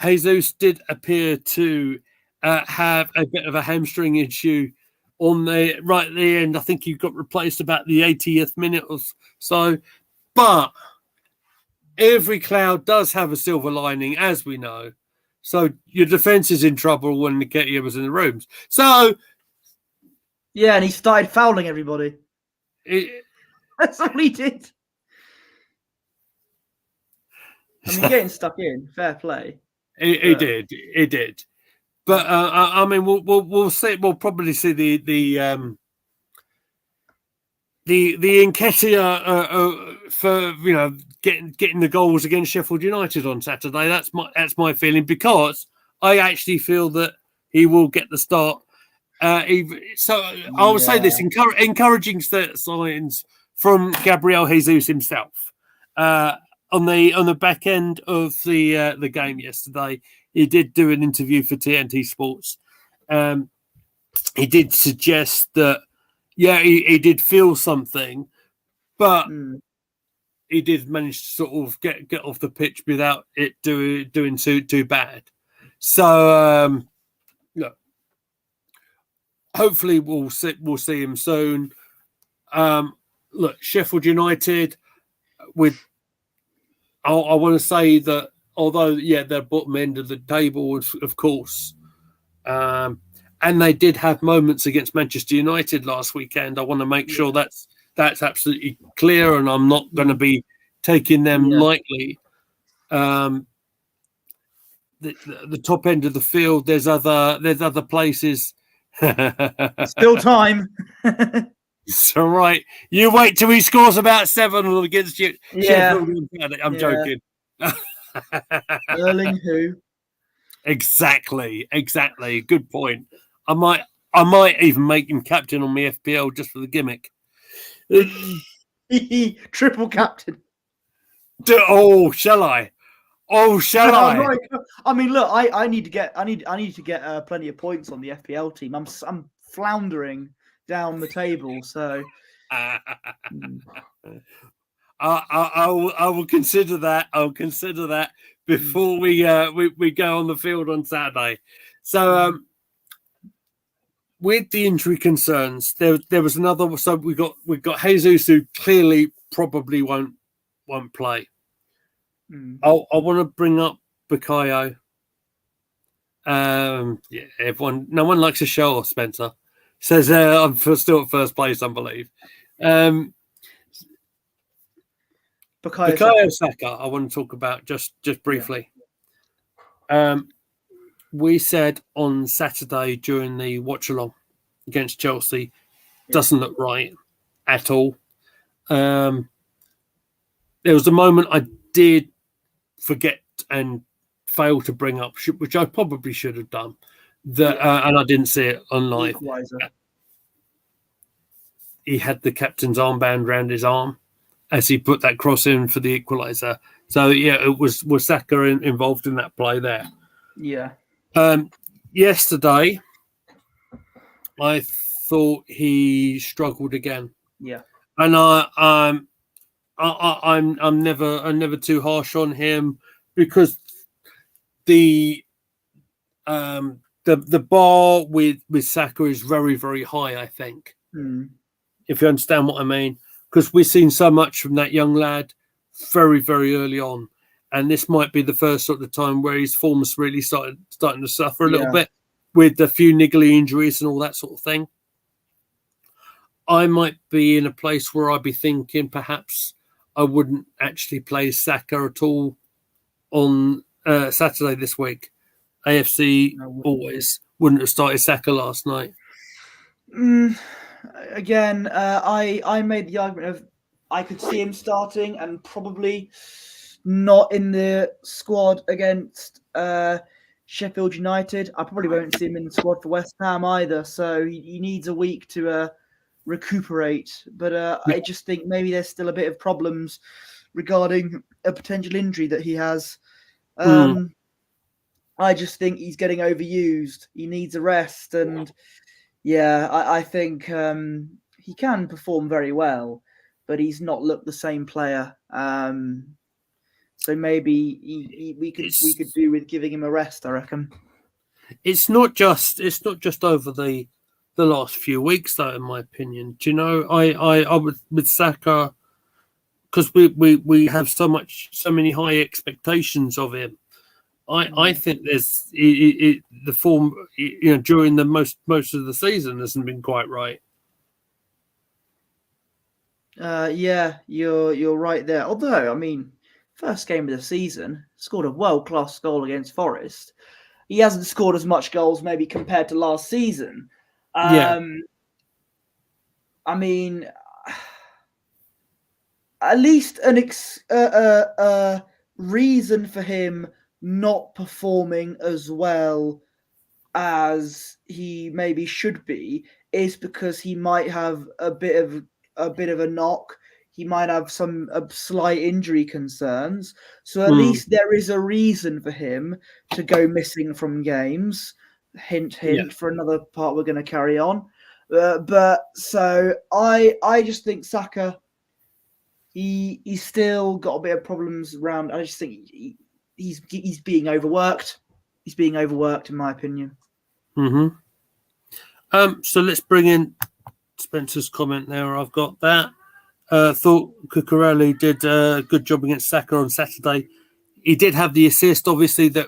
Jesus did appear to have a bit of a hamstring issue on the at the end. I think he got replaced about the 80th minute or so. But every cloud does have a silver lining, as we know. So your defense is in trouble when Nketiah was in the rooms. So yeah, and he started fouling everybody. That's all he did. I mean, getting stuck in, fair play. He did. But I mean, we'll see. We'll probably see the Nketiah for getting the goals against Sheffield United on Saturday. That's my feeling, because I actually feel that he will get the start. I will say this: encouraging signs from Gabriel Jesus himself on the back end of the game yesterday. He did do an interview for TNT Sports. He did suggest that, he did feel something, but he did manage to sort of get off the pitch without it doing too bad. So, look, hopefully we'll see him soon. Look, Sheffield United, I want to say that, although, they're bottom end of the table, of course, and they did have moments against Manchester United last weekend. I want to make sure that's absolutely clear, and I'm not going to be taking them lightly. The top end of the field, there's other places. Still time. It's all right. You wait till he scores about 7 against you. Sheffield. I'm joking. Erling who? Exactly. Good point. I might even make him captain on my FPL just for the gimmick. Triple captain. Oh, shall I? I mean, look, I need to get plenty of points on the FPL team. I'm floundering down the table, so I will consider that. I'll consider that before we go on the field on Saturday. So with the injury concerns, there was another. So we got Jesus, who clearly probably won't play. I want to bring up Bukayo. Everyone, no one likes a show off. Spencer says I'm still at first place, I believe. Bukayo Saka, I want to talk about just briefly. We said on Saturday during the watch along against Chelsea, doesn't look right, at all. There was a moment I did forget and fail to bring up, which I probably should have done, and I didn't see it on live. Equalizer. He had the captain's armband around his arm as he put that cross in for the equaliser. So, yeah, it was Saka involved in that play there. Yeah. Yesterday, I thought he struggled again. Yeah. And I'm never too harsh on him, because the bar with Saka is very, very high, I think. If you understand what I mean, because we've seen so much from that young lad very, very early on, and this might be the first sort of time where his form's really starting to suffer a little bit, with a few niggly injuries and all that sort of thing. I might be in a place where I'd be thinking perhaps I wouldn't actually play Saka at all on Saturday this week. AFC always wouldn't have started Saka last night. Again, I made the argument of I could see him starting and probably not in the squad against Sheffield United. I probably won't see him in the squad for West Ham either, so he needs a week to recuperate. But I just think maybe there's still a bit of problems regarding a potential injury that he has. I just think he's getting overused. He needs a rest, and I think he can perform very well, but he's not looked the same player. So maybe we could do with giving him a rest, I reckon. It's not just over the last few weeks, though, in my opinion. Do you know, I with Saka, because we have so many high expectations of him. I think there's the form, during the most of the season hasn't been quite right. You're right there. Although, I mean, first game of the season, scored a world-class goal against Forest. He hasn't scored as much goals maybe compared to last season. I mean, at least a reason for him not performing as well as he maybe should be is because he might have a bit of a knock. He might have some slight injury concerns. So at least there is a reason for him to go missing from games. Hint, hint, for another part we're going to carry on. But so I just think Saka, he's still got a bit of problems around. I just think he's being overworked. He's being overworked, in my opinion. So let's bring in Spencer's comment there. I've got that. Thought Cucurella did a good job against Saka on Saturday. He did have the assist, obviously, that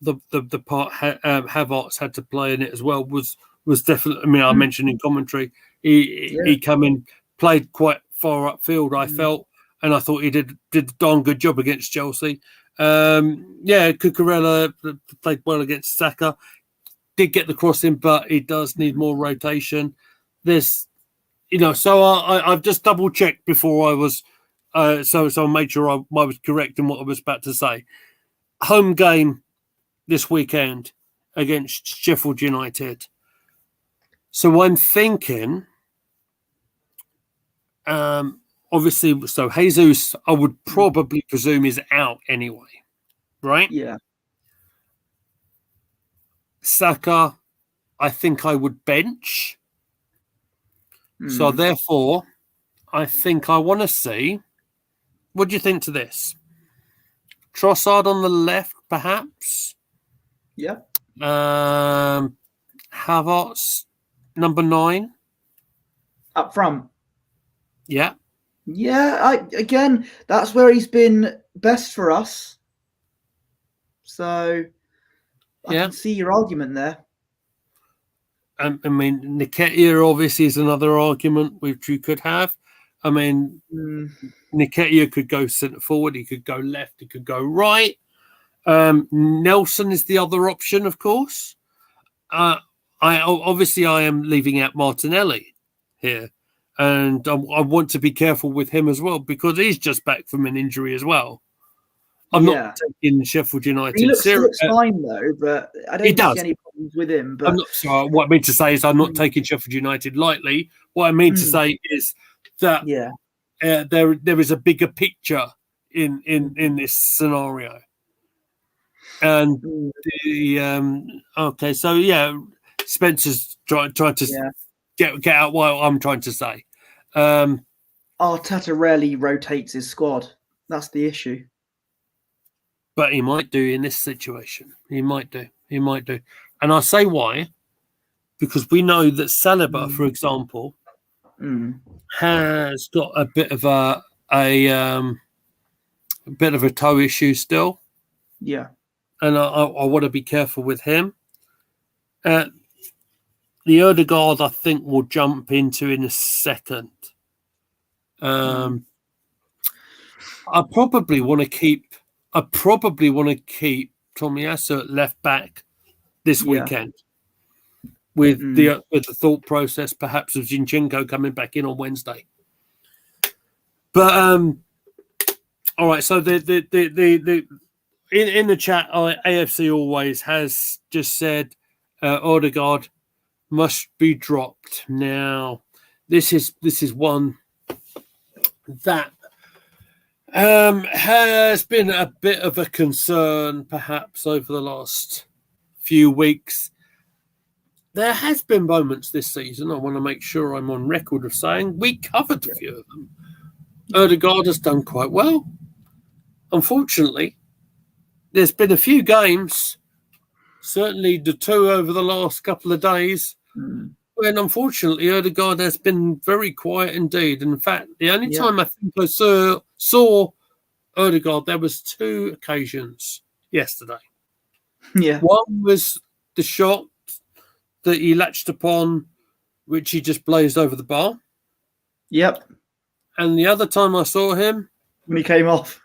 the part Havertz had to play in it as well was definitely. I mean, I mentioned in commentary, he come in, played quite far upfield, I felt, and I thought he did a darn good job against Chelsea. Cucurella played well against Saka. Did get the crossing, but he does need more rotation. There's, so I've just double checked before I was, so I made sure I was correct in what I was about to say. Home game this weekend against Sheffield United. So I'm thinking, obviously, so Jesus, I would probably presume is out anyway, right? Yeah. Saka, I think I would bench. So therefore, I think I want to see. What do you think to this? Trossard on the left, perhaps. Yeah. Havertz, number 9. Up front. Yeah. Yeah, again, that's where he's been best for us. So I can see your argument there. I mean, Nketiah obviously is another argument which you could have. I mean, Nketiah could go centre forward, he could go left, he could go right. Nelson is the other option, of course. I am leaving out Martinelli here. and I want to be careful with him as well because he's just back from an injury as well. I'm not taking Sheffield United He looks serious. fine though, but I don't see any problems with him. But I'm not sorry. What I mean to say is I'm not taking Sheffield United lightly. What I mean to say is that there is a bigger picture in this scenario. And Spencer's trying to get out what I'm trying to say. Arteta rarely rotates his squad. That's the issue. But he might do in this situation. He might do. And I say why, because we know that Saliba, for example, has got a bit of a toe issue still. Yeah. And I want to be careful with him. The Odegaard, I think, will jump into in a second. I probably want to keep Tomiyasu at left back this weekend with the thought process perhaps of Zinchenko coming back in on Wednesday. But all right, so the in the chat, AFC Always has just said Odegaard must be dropped. Now, this is one that has been a bit of a concern, perhaps over the last few weeks. There has been moments this season. I want to make sure I'm on record of saying we covered a few of them. Odegaard has done quite well. Unfortunately, there's been a few games, certainly the two over the last couple of days, when unfortunately Odegaard has been very quiet indeed. In fact, the only time I think I saw Odegaard, there was two occasions yesterday. Yeah. One was the shot that he latched upon, which he just blazed over the bar. Yep. And the other time I saw him, when he came off.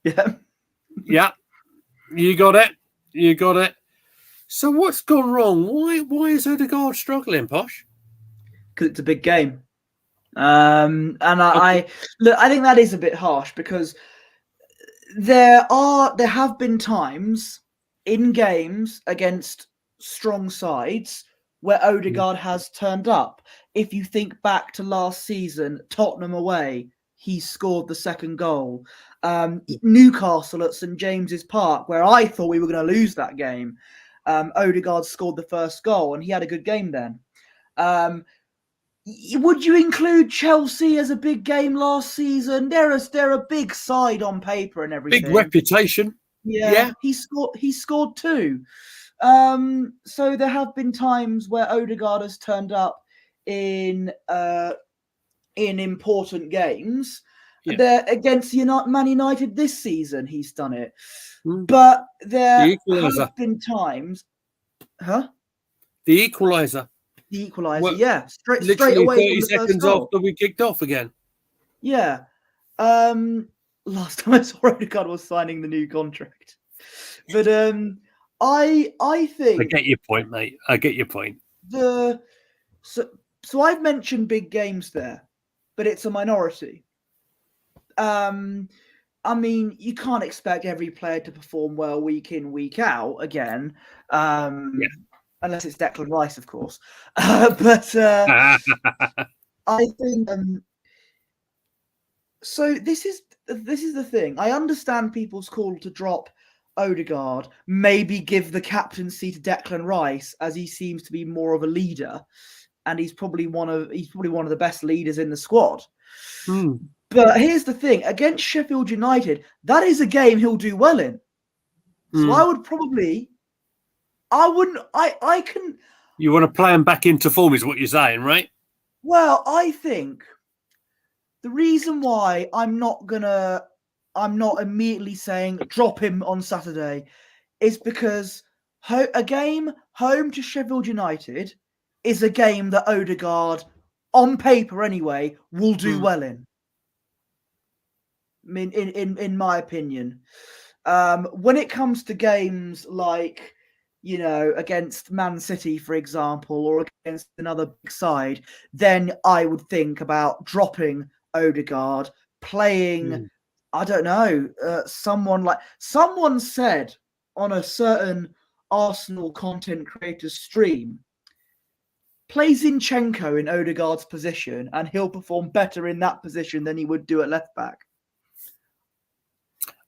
Yeah. Yeah. You got it. So what's gone wrong? Why is Odegaard struggling, Posh? Because it's a big game. And I think that is a bit harsh because there have been times in games against strong sides where Odegaard has turned up. If you think back to last season, Tottenham away, he scored the second goal. Newcastle at St James's Park, where I thought we were going to lose that game, Odegaard scored the first goal, and he had a good game then. Would you include Chelsea as a big game last season? They're a big side on paper and everything. Big reputation. Yeah. He scored two. So there have been times where Odegaard has turned up in important games. Yeah. They're against Man United this season. He's done it, but there have been times. Huh? The equaliser. Yeah, straight away. 30 seconds after we kicked off again. Yeah. Last time I saw Odegaard was signing the new contract, but I think I get your point, mate. I get your point. So I've mentioned big games there, but it's a minority. I mean, you can't expect every player to perform well week in, week out again. Unless it's Declan Rice, of course. But I think so. This is the thing. I understand people's call to drop Odegaard, maybe give the captaincy to Declan Rice, as he seems to be more of a leader, and he's probably one of the best leaders in the squad. But here's the thing: against Sheffield United, that is a game he'll do well in. So I would probably. I can. You want to play him back into form, is what you're saying, right? Well, I think the reason why I'm not immediately saying drop him on Saturday is because a game home to Sheffield United is a game that Odegaard, on paper anyway, will do well in. I mean, in my opinion, when it comes to games like against Man City, for example, or against another big side, then I would think about dropping Odegaard, playing, I don't know, someone said on a certain Arsenal content creator stream, play Zinchenko in Odegaard's position and he'll perform better in that position than he would do at left back.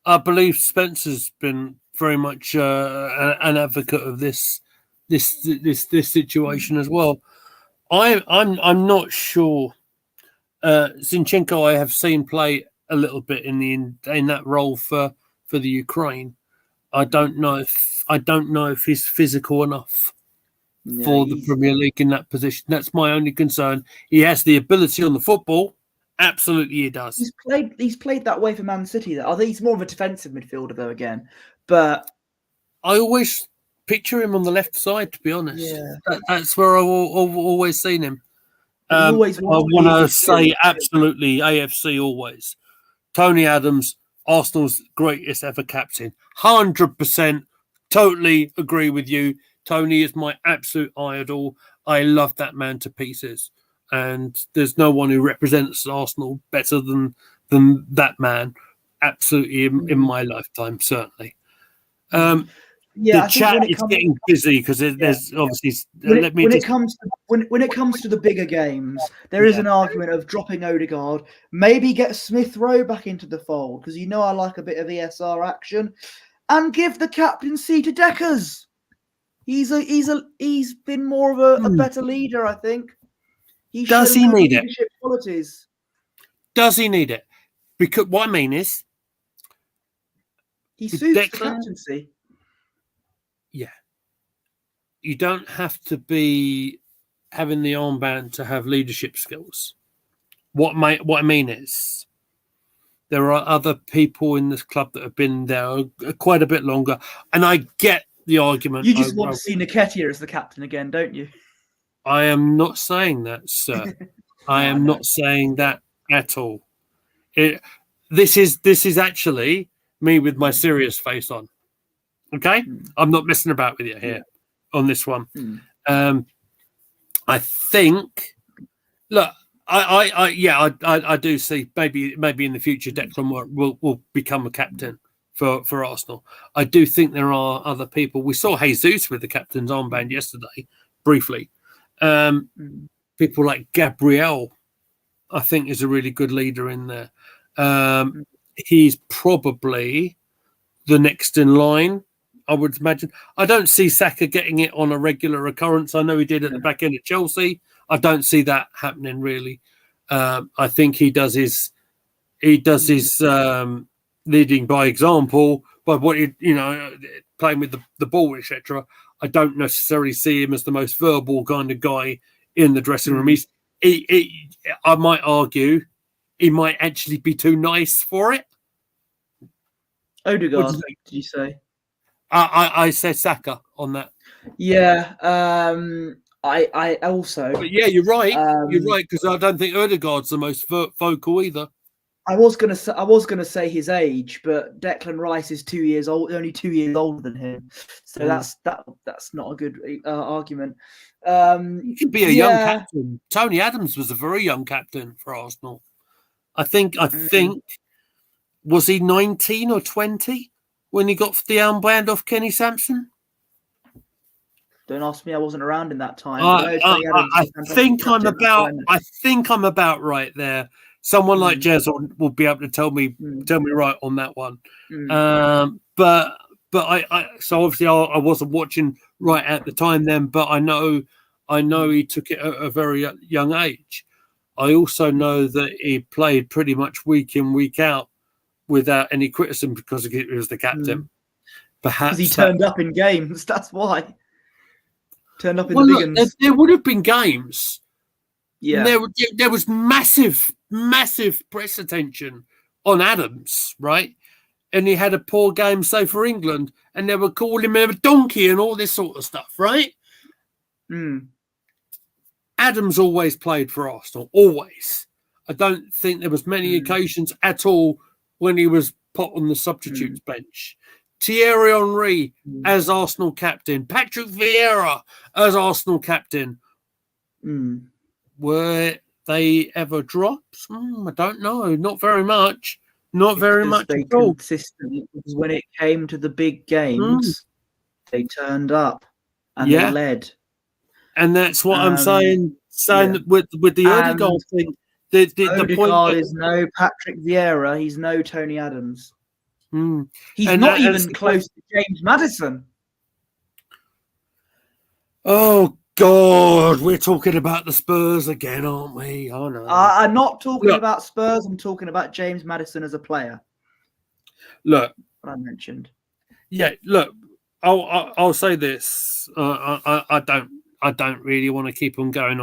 I believe Spencer's been very much an advocate of this situation as well. I'm not sure. Zinchenko, I have seen play a little bit in that role for the Ukraine. I don't know if he's physical enough for the Premier League in that position. That's my only concern. He has the ability on the football. Absolutely, he does. He's played that way for Man City. I think he's more of a defensive midfielder, though. Again, but I always picture him on the left side. To be honest, that's where I've always seen him. I want to say absolutely AFC always. Tony Adams, Arsenal's greatest ever captain. 100%. Totally agree with you. Tony is my absolute idol. I love that man to pieces. And there's no one who represents Arsenal better than that man. Absolutely in my lifetime, certainly. The chat is getting busy because there's obviously. When it comes to the bigger games, there is an argument of dropping Odegaard, maybe get Smith Rowe back into the fold because I like a bit of ESR action, and give the captaincy to Deckers. He's been more of a better leader, I think. Does he need it? Qualities. Does he need it? Because what I mean is, he suits the captaincy. Yeah, you don't have to be having the armband to have leadership skills. What I mean is, there are other people in this club that have been there quite a bit longer, and I get the argument. You just want to see Nketiah as the captain again, don't you? I am not saying that, sir. I am not saying that at all. This is actually me with my serious face on. Okay, I'm not messing about with you here on this one. I think. Look, I do see maybe in the future Declan will become a captain for Arsenal. I do think there are other people. We saw Jesus with the captain's armband yesterday, briefly. People like Gabriel, I think, is a really good leader in there. He's probably the next in line, I would imagine. I don't see Saka getting it on a regular occurrence. I know he did at the back end of Chelsea. I don't see that happening really. I think he does his leading by example, by what playing with the ball, etc. I don't necessarily see him as the most verbal kind of guy in the dressing room. I might argue he might actually be too nice for it. Odegaard, did you say? I said Saka on that. Yeah, I also. But yeah, you're right. You're right, because I don't think Odegaard's the most vocal either. I was gonna say his age, but Declan Rice is 2 years old, only 2 years older than him, so that's not a good argument. He could be a young captain. Tony Adams was a very young captain for Arsenal. I think was he 19 or 20 when he got the armband off Kenny Sampson? Don't ask me. I wasn't around in that time. I think I'm about right there. Someone like Jez will be able to tell me right on that one. But I so obviously I wasn't watching right at the time then, but I know he took it at a very young age. I also know that he played pretty much week in, week out without any criticism because he was the captain. Perhaps because he turned up in games. That's why. Turned up in the big ones. There would have been games. Yeah. There was massive press attention on Adams, right? And he had a poor game, say, for England, and they were calling him a donkey and all this sort of stuff, right? Adams always played for Arsenal, always. I don't think there was many occasions at all when he was put on the substitutes bench. Thierry Henry as Arsenal captain, Patrick Vieira as Arsenal captain. Were they ever dropped? I don't know. Not very much. Not very much They at all. consistently, because when it came to the big games, they turned up and they led. And that's what I'm saying. With the Odegaard thing, the Odegaard point is no Patrick Vieira. He's no Tony Adams. He's and not even close to James Maddison. Oh God, we're talking about the Spurs again, aren't we? Oh no, I'm not talking about Spurs. I'm talking about James Maddison as a player. Look, what I mentioned. Yeah, look, I'll say this. I don't really want to keep on going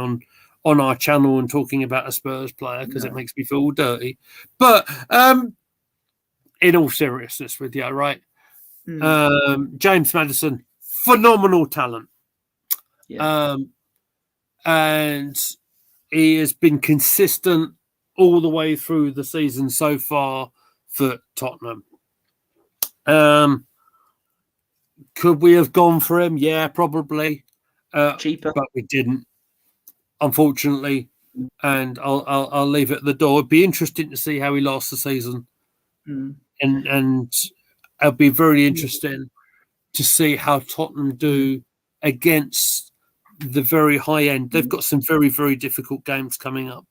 on our channel and talking about a Spurs player because it makes me feel dirty. But in all seriousness with you, right? James Maddison, phenomenal talent. And he has been consistent all the way through the season so far for Tottenham. Could we have gone for him? Yeah, probably. Cheaper, but we didn't, unfortunately. And I'll leave it at the door. It'd be interesting to see how he lasts the season, and it'll be very interesting to see how Tottenham do against the very high end. They've got some very, very difficult games coming up.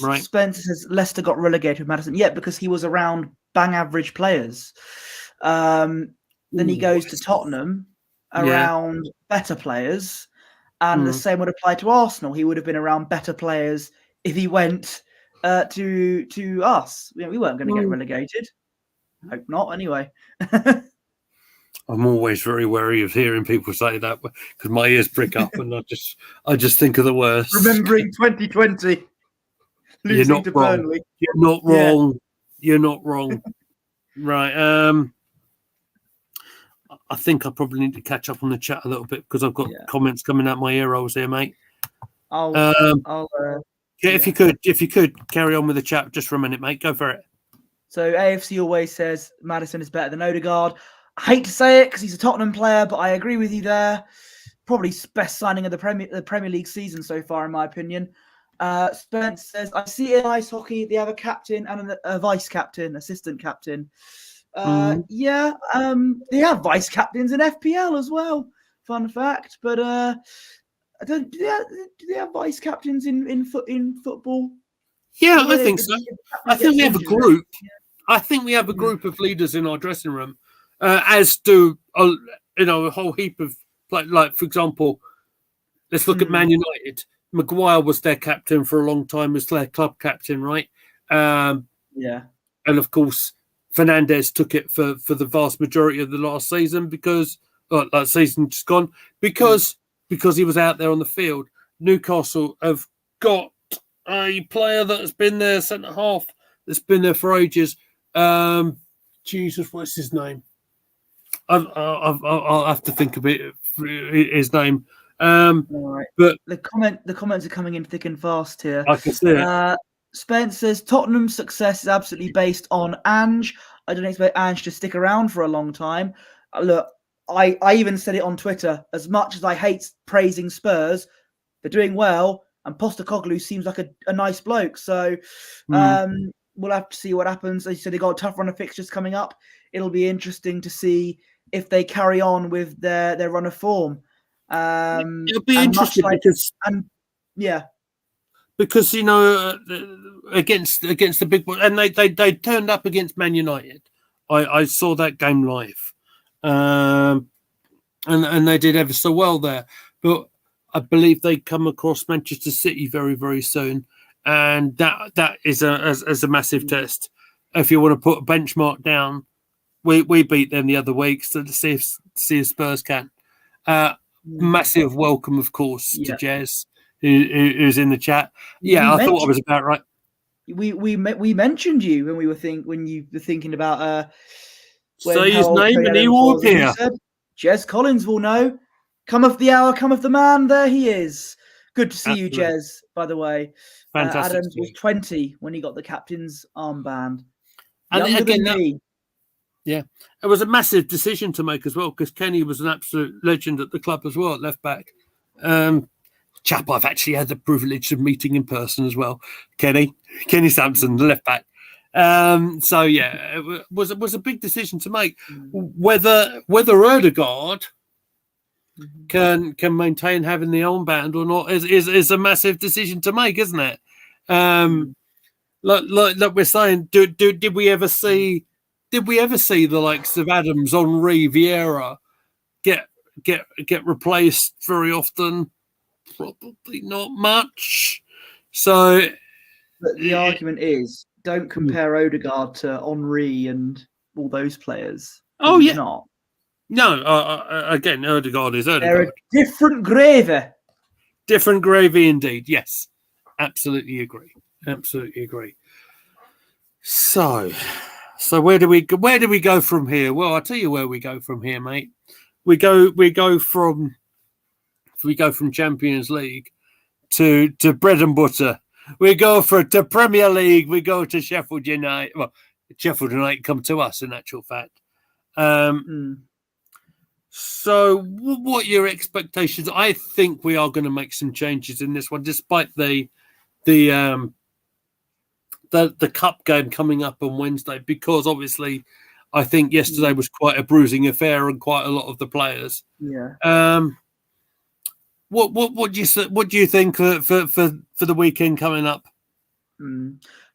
Right. Spencer says Leicester got relegated with Maddison. Yeah, because he was around bang average players. Then he goes to Tottenham around better players. And the same would apply to Arsenal. He would have been around better players if he went to us. We weren't going to get relegated. Hope not, anyway. I'm always very wary of hearing people say that because my ears prick up and I just think of the worst. Remembering 2020, losing to Burnley. You're not wrong. You're not wrong. Right. I think I probably need to catch up on the chat a little bit because I've got comments coming out my ear holes here, mate. If you could carry on with the chat just for a minute, mate. Go for it. So AFC always says Maddison is better than Odegaard. I hate to say it because he's a Tottenham player, but I agree with you there. Probably best signing of the Premier League season so far, in my opinion. Spence says, I see in ice hockey they have a captain and a vice captain, assistant captain. They have vice captains in FPL as well. Fun fact, but do they have vice captains in football? Yeah, I think so. I think we have a group. I think we have a group of leaders in our dressing room, as do a whole heap of like for example, let's look at Man United. Maguire was their captain for a long time as their club captain, right? And of course, Fernandes took it for the vast majority of the last season because that season just gone because he was out there on the field. Newcastle have got a player that's been there, centre half, that's been there for ages. Jesus, what's his name? I'll have to think of it. His name. Right. But the comments are coming in thick and fast here. I can see it. Spence says Tottenham's success is absolutely based on Ange. I don't expect Ange to stick around for a long time. Look, I even said it on Twitter. As much as I hate praising Spurs, they're doing well, and Postecoglou seems like a nice bloke. So we'll have to see what happens. As you said, they got a tough run of fixtures coming up. It'll be interesting to see if they carry on with their run of form. It'll be interesting because against the big boys, and they turned up against Man United. I saw that game live, and they did ever so well there. But I believe they come across Manchester City very, very soon, and that is a massive test. If you want to put a benchmark down, we beat them the other week, so to see if Spurs can. Massive welcome, of course, to Jez, who's in the chat. Yeah, I thought I was about right. We mentioned you when you were thinking about say his name and he will appear. Jez Collins will know. Cometh the hour, cometh the man. There he is. Good to see you, Jez. By the way, fantastic. Adams was 20 when he got the captain's armband. And again, Yeah, it was a massive decision to make as well because Kenny was an absolute legend at the club as well at left back. Chap I've actually had the privilege of meeting in person as well. Kenny Sampson, the left back. So yeah, it was a big decision to make. Whether Ødegaard can maintain having the armband or not is a massive decision to make, isn't it? Like we're saying, did we ever see the likes of Adams, Henry, Vieira get replaced very often? Probably not much. So but the argument is, don't compare Ødegaard to Henry and all those players. Oh yeah, not. No, again, Ødegaard is Ødegaard. They're a different gravy. Different gravy indeed. Yes, absolutely agree. Absolutely agree. So where do we go from here? Well, I'll tell you where we go from here, mate. We go from Champions League to bread and butter. We go to Premier League. We go to Sheffield United. Well, Sheffield United come to us in actual fact. So what are your expectations? I think we are going to make some changes in this one, despite the cup game coming up on Wednesday, because obviously I think yesterday was quite a bruising affair and quite a lot of the players. Yeah. What do you think for the weekend coming up?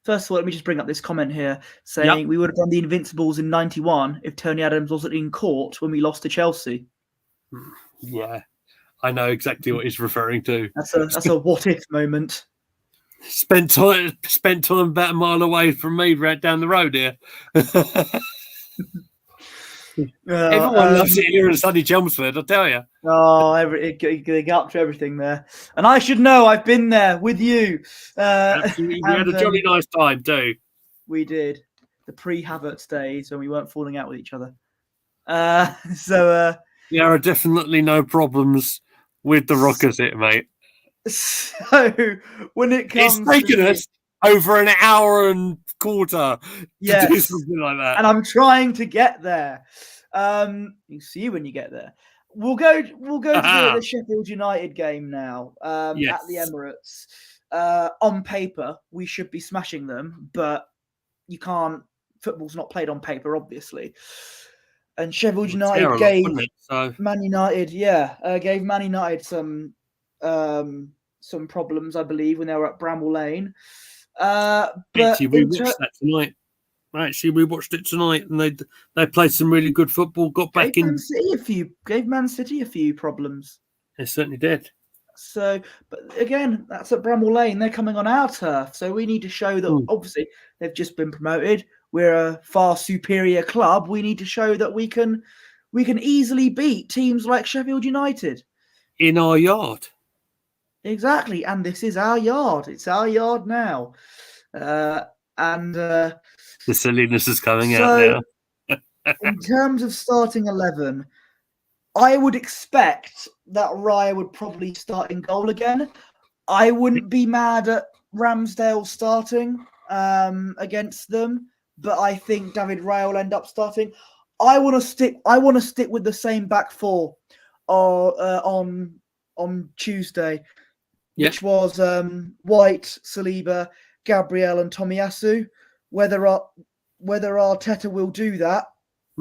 First of all, let me just bring up this comment here saying we would have done the Invincibles in '91 if Tony Adams wasn't in court when we lost to Chelsea. Yeah, I know exactly what he's referring to. That's a what if moment. Spent time about a mile away from me, right down the road here. Everyone loves it here in sunny Chelmsford, I'll tell you. Oh, they get up to everything there, and I should know. I've been there with you. Absolutely, we had a jolly nice time too. We did the pre-Havertz days when we weren't falling out with each other. There are definitely no problems with the Rockers, mate. So when it comes, it's taken us over an hour and quarter to do something like that, and I'm trying to get there. You see when you get there. We'll go to the Sheffield United game now at the Emirates. On paper, we should be smashing them, but you can't. Football's not played on paper, obviously. And Sheffield United gave Man United, gave Man United some problems, I believe, when they were at Bramall Lane. But actually, we watched that tonight. We watched it tonight, and they played some really good football. Got back in. Gave Man City a few problems. They certainly did. So, but again, that's at Bramall Lane. They're coming on our turf, so we need to show that. Obviously, they've just been promoted. We're a far superior club. We need to show that we can easily beat teams like Sheffield United in our yard. Exactly, and this is our yard. It's our yard now, and the silliness is coming out now. In terms of starting 11, I would expect that Raya would probably start in goal again. I wouldn't be mad at Ramsdale starting against them, but I think David Raya will end up starting. I want to stick with the same back four on Tuesday, which was White, Saliba, Gabriel, and Tomiyasu. Whether Arteta will do that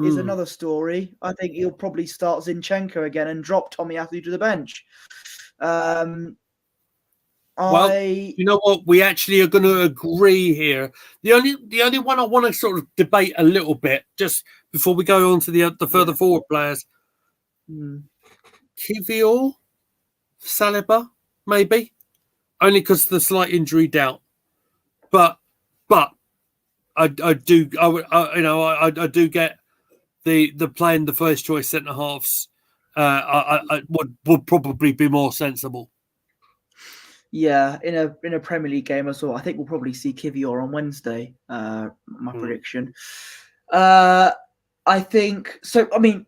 is another story. I think he'll probably start Zinchenko again and drop Tomiyasu to the bench. You know what? We actually are going to agree here. The only one I want to sort of debate a little bit, just before we go on to the further forward players. Kivior, Saliba, maybe, only because of the slight injury doubt. But I do get the playing the first choice centre halves. I would probably be more sensible. Yeah, in a Premier League game as well. I think we'll probably see Kivior on Wednesday. My prediction. I think so. I mean,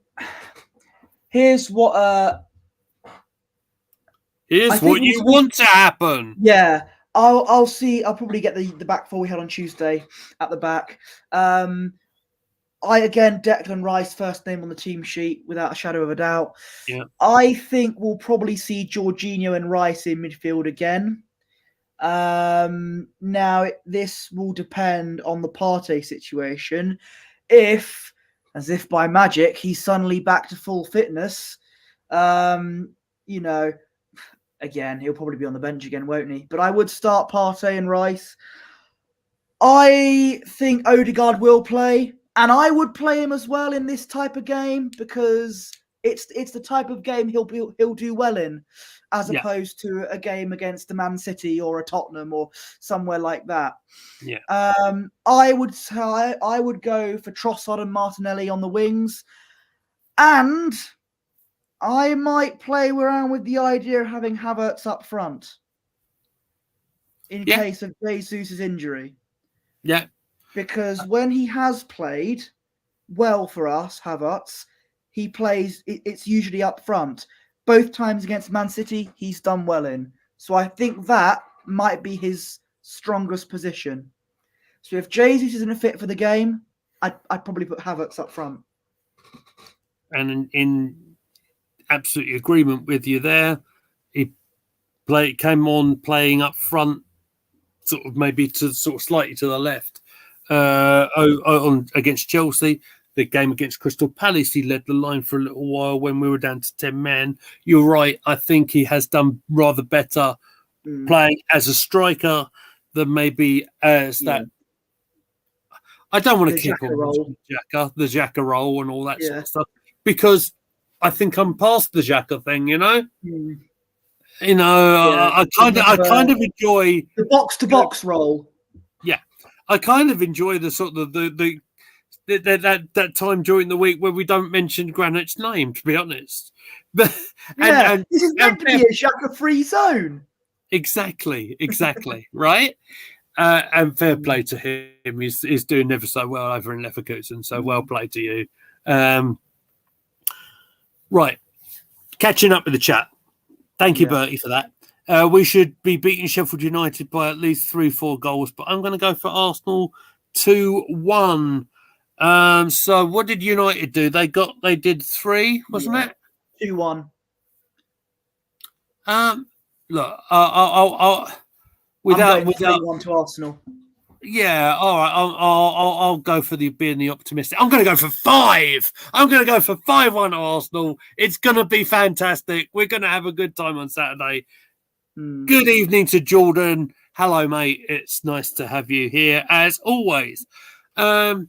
here's what. Here's what you want to happen. Yeah, I'll see. I'll probably get the back four we had on Tuesday at the back. Declan Rice, first name on the team sheet, without a shadow of a doubt. Yeah. I think we'll probably see Jorginho and Rice in midfield again. Now, this will depend on the Partey situation. If, as if by magic, he's suddenly back to full fitness, you know, again, he'll probably be on the bench again, won't he? But I would start Partey and Rice. I think Odegaard will play, and I would play him as well in this type of game because it's the type of game he'll do well in, as opposed to a game against a Man City or a Tottenham or somewhere like that. Yeah. I would go for Trossard and Martinelli on the wings, and I might play around with the idea of having Havertz up front in case of Jesus' injury. Yeah. Because when he has played well for us, Havertz, he plays, it's usually up front. Both times against Man City, he's done well in. So I think that might be his strongest position. So if Jesus isn't fit for the game, I'd probably put Havertz up front. And in absolute agreement with you there. He came on playing up front, sort of maybe to sort of slightly to the left against Chelsea. The game against Crystal Palace, he led the line for a little while when we were down to 10 men. You're right. I think he has done rather better playing as a striker than maybe as that. I don't want to kick on the Xhaka role and all that sort of stuff, because I think I'm past the Xhaka thing, you know? You know, I kind of enjoy the box-to-box role. Yeah. I kind of enjoy the sort of that time during the week where we don't mention Granite's name, to be honest. But this is meant to be a Xhaka-free zone. Exactly, right? And fair play to him. He's doing ever so well over in Leverkusen, so well played to you. Right. Catching up with the chat. Thank you, Bertie, for that. We should be beating Sheffield United by at least 3-4 goals, but I'm going to go for Arsenal 2-1. So what did United do? They did 3, wasn't it? 2-1. Look, I'll without 3-1 to Arsenal. Yeah, all right. I'll go for being the optimistic. I'm going to go for 5. I'm going to go for 5-1 Arsenal. It's going to be fantastic. We're going to have a good time on Saturday. Good evening to Jordan. Hello, mate. It's nice to have you here as always. What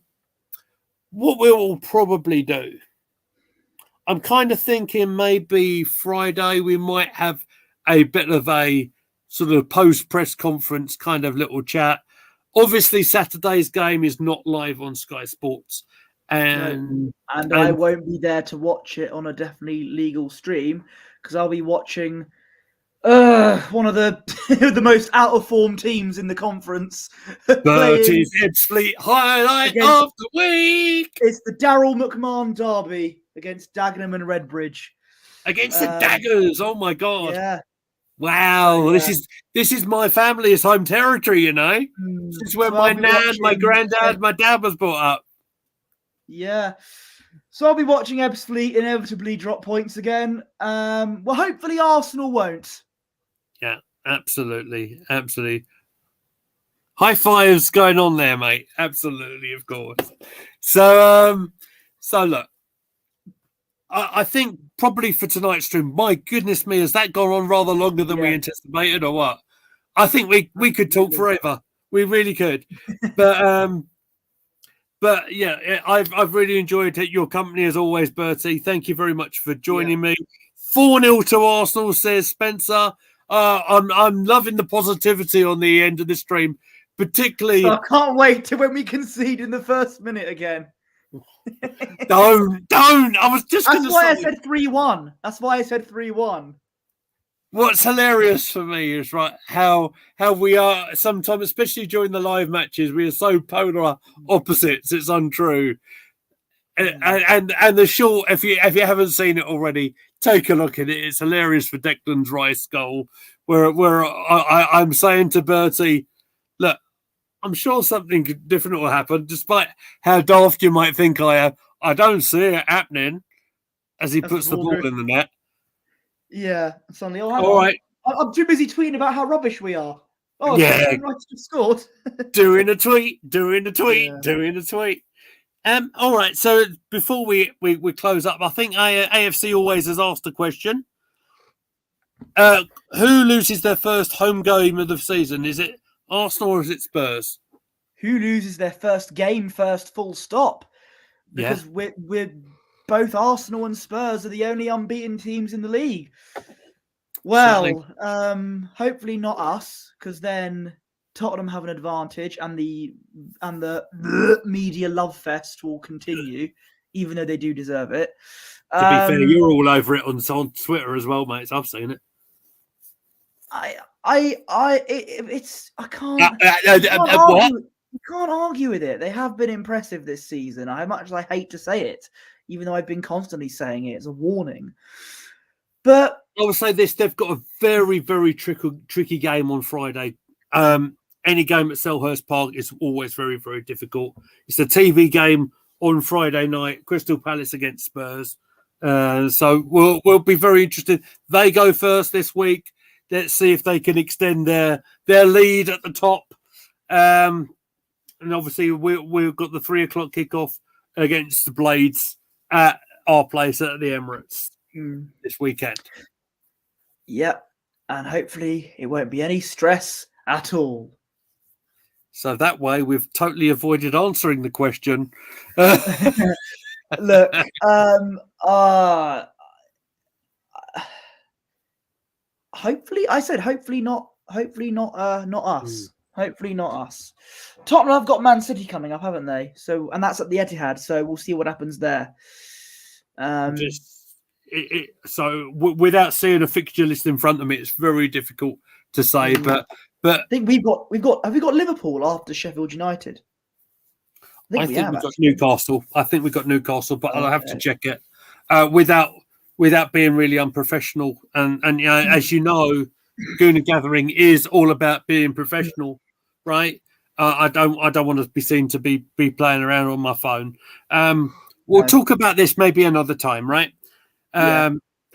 we'll probably do, I'm kind of thinking maybe Friday we might have a bit of a sort of post-press conference kind of little chat. Obviously, Saturday's game is not live on Sky Sports. And I won't be there to watch it on a definitely legal stream because I'll be watching one of the the most out-of-form teams in the conference. Bertie's Ebbsfleet highlight of the week. It's the Daryl McMahon derby against Dagenham and Redbridge. Against the Daggers. Oh, my God. Yeah. Wow, this is my family's home territory, you know. This is where my nan, my granddad, my dad was brought up. Yeah. So I'll be watching Ebbsfleet inevitably drop points again. Well, hopefully Arsenal won't. Yeah, absolutely. High fives going on there, mate. Absolutely, of course. So look. I think probably for tonight's stream, my goodness me, has that gone on rather longer than we anticipated or what? I think we could talk forever. We really could. But yeah, I've really enjoyed your company as always, Bertie. Thank you very much for joining me. 4-0 to Arsenal, says Spencer. I'm loving the positivity on the end of the stream, particularly. I can't wait till when we concede in the first minute again. Don't. I was just going to say. That's why I said 3-1. What's hilarious for me is how we are sometimes, especially during the live matches, we are so polar opposites. It's untrue. And the short, if you haven't seen it already, take a look at it. It's hilarious for Declan's Rice goal, where I'm saying to Bertie, look, I'm sure something different will happen, despite how daft you might think I am. I don't see it happening as he puts the ball in the net. Yeah, suddenly, hang All on. right. I'm too busy tweeting about how rubbish we are. Oh, yeah. United have scored. doing a tweet. All right. So before we close up, I think AFC always has asked a question. Who loses their first home game of the season? Is it Arsenal or is it Spurs? Who loses their first game first, full stop? Because we're both Arsenal and Spurs are the only unbeaten teams in the league. Well, hopefully not us, because then Tottenham have an advantage, and the media love fest will continue, even though they do deserve it. To be fair, you're all over it on Twitter as well, mate. I've seen it. I can't argue with it. They have been impressive this season. As much as I hate to say it, even though I've been constantly saying it, it's a warning. But I would say this: they've got a very, very tricky game on Friday. Any game at Selhurst Park is always very, very difficult. It's a TV game on Friday night, Crystal Palace against Spurs. So we'll be very interested. They go first this week. Let's see if they can extend their lead at the top. And obviously, we've got the 3:00 kickoff against the Blades at our place at the Emirates this weekend. Yep. And hopefully it won't be any stress at all. So that way we've totally avoided answering the question. Look, hopefully not us. Hopefully not us. Tottenham have got Man City coming up, haven't they? So, and that's at the Etihad. So we'll see what happens there. So without seeing a fixture list in front of me, it's very difficult to say. But I think have we got Liverpool after Sheffield United? I think we've got Newcastle. I think we've got Newcastle, but I'll have to check it without being really unprofessional. And as you know, Gooner Gathering is all about being professional, right? I don't want to be seen to be playing around on my phone. We'll talk about this maybe another time, right?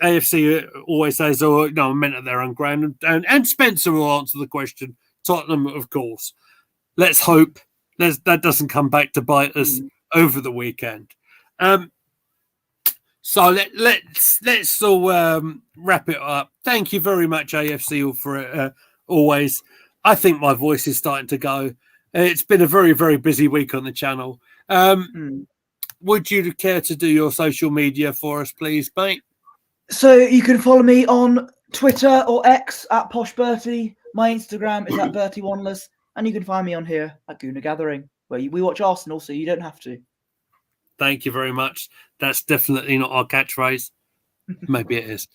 AFC always says, "Oh no, I meant at their own ground," and Spencer will answer the question. Tottenham, of course. Let's hope that doesn't come back to bite us over the weekend. So let's all wrap it up. Thank you very much, AFC, for it. Always. I think my voice is starting to go. It's been a very, very busy week on the channel. Would you care to do your social media for us, please, mate? So you can follow me on Twitter or X at Posh Bertie. My Instagram is at Bertie Wanless, and you can find me on here at Gooner Gathering, where we watch Arsenal, so you don't have to. Thank you very much. That's definitely not our catchphrase. Maybe it is.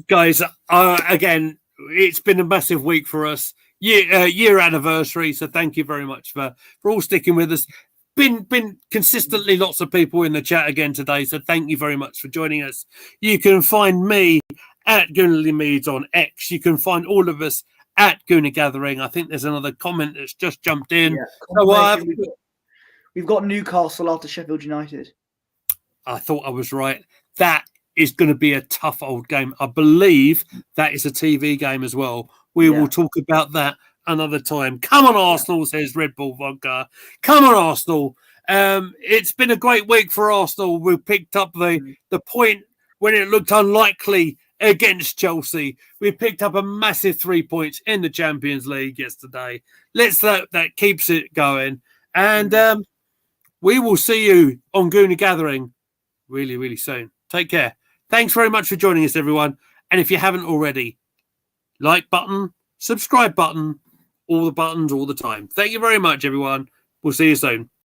Guys, again, it's been a massive week for us. Year anniversary. So thank you very much for all sticking with us. Been consistently lots of people in the chat again today. So thank you very much for joining us. You can find me at Goonerly Meads on X. You can find all of us at Gooner Gathering. I think there's another comment that's just jumped in. Yeah, we've got Newcastle after Sheffield United. I thought I was right. That is going to be a tough old game. I believe that is a TV game as well. We will talk about that another time. Come on, Arsenal, says Red Bull Vodka. Come on, Arsenal. It's been a great week for Arsenal. We picked up the point when it looked unlikely against Chelsea. We picked up a massive 3 points in the Champions League yesterday. That keeps it going. And we will see you on Gooner Gathering really, really soon. Take care. Thanks very much for joining us, everyone. And if you haven't already, like button, subscribe button, all the buttons all the time. Thank you very much, everyone. We'll see you soon.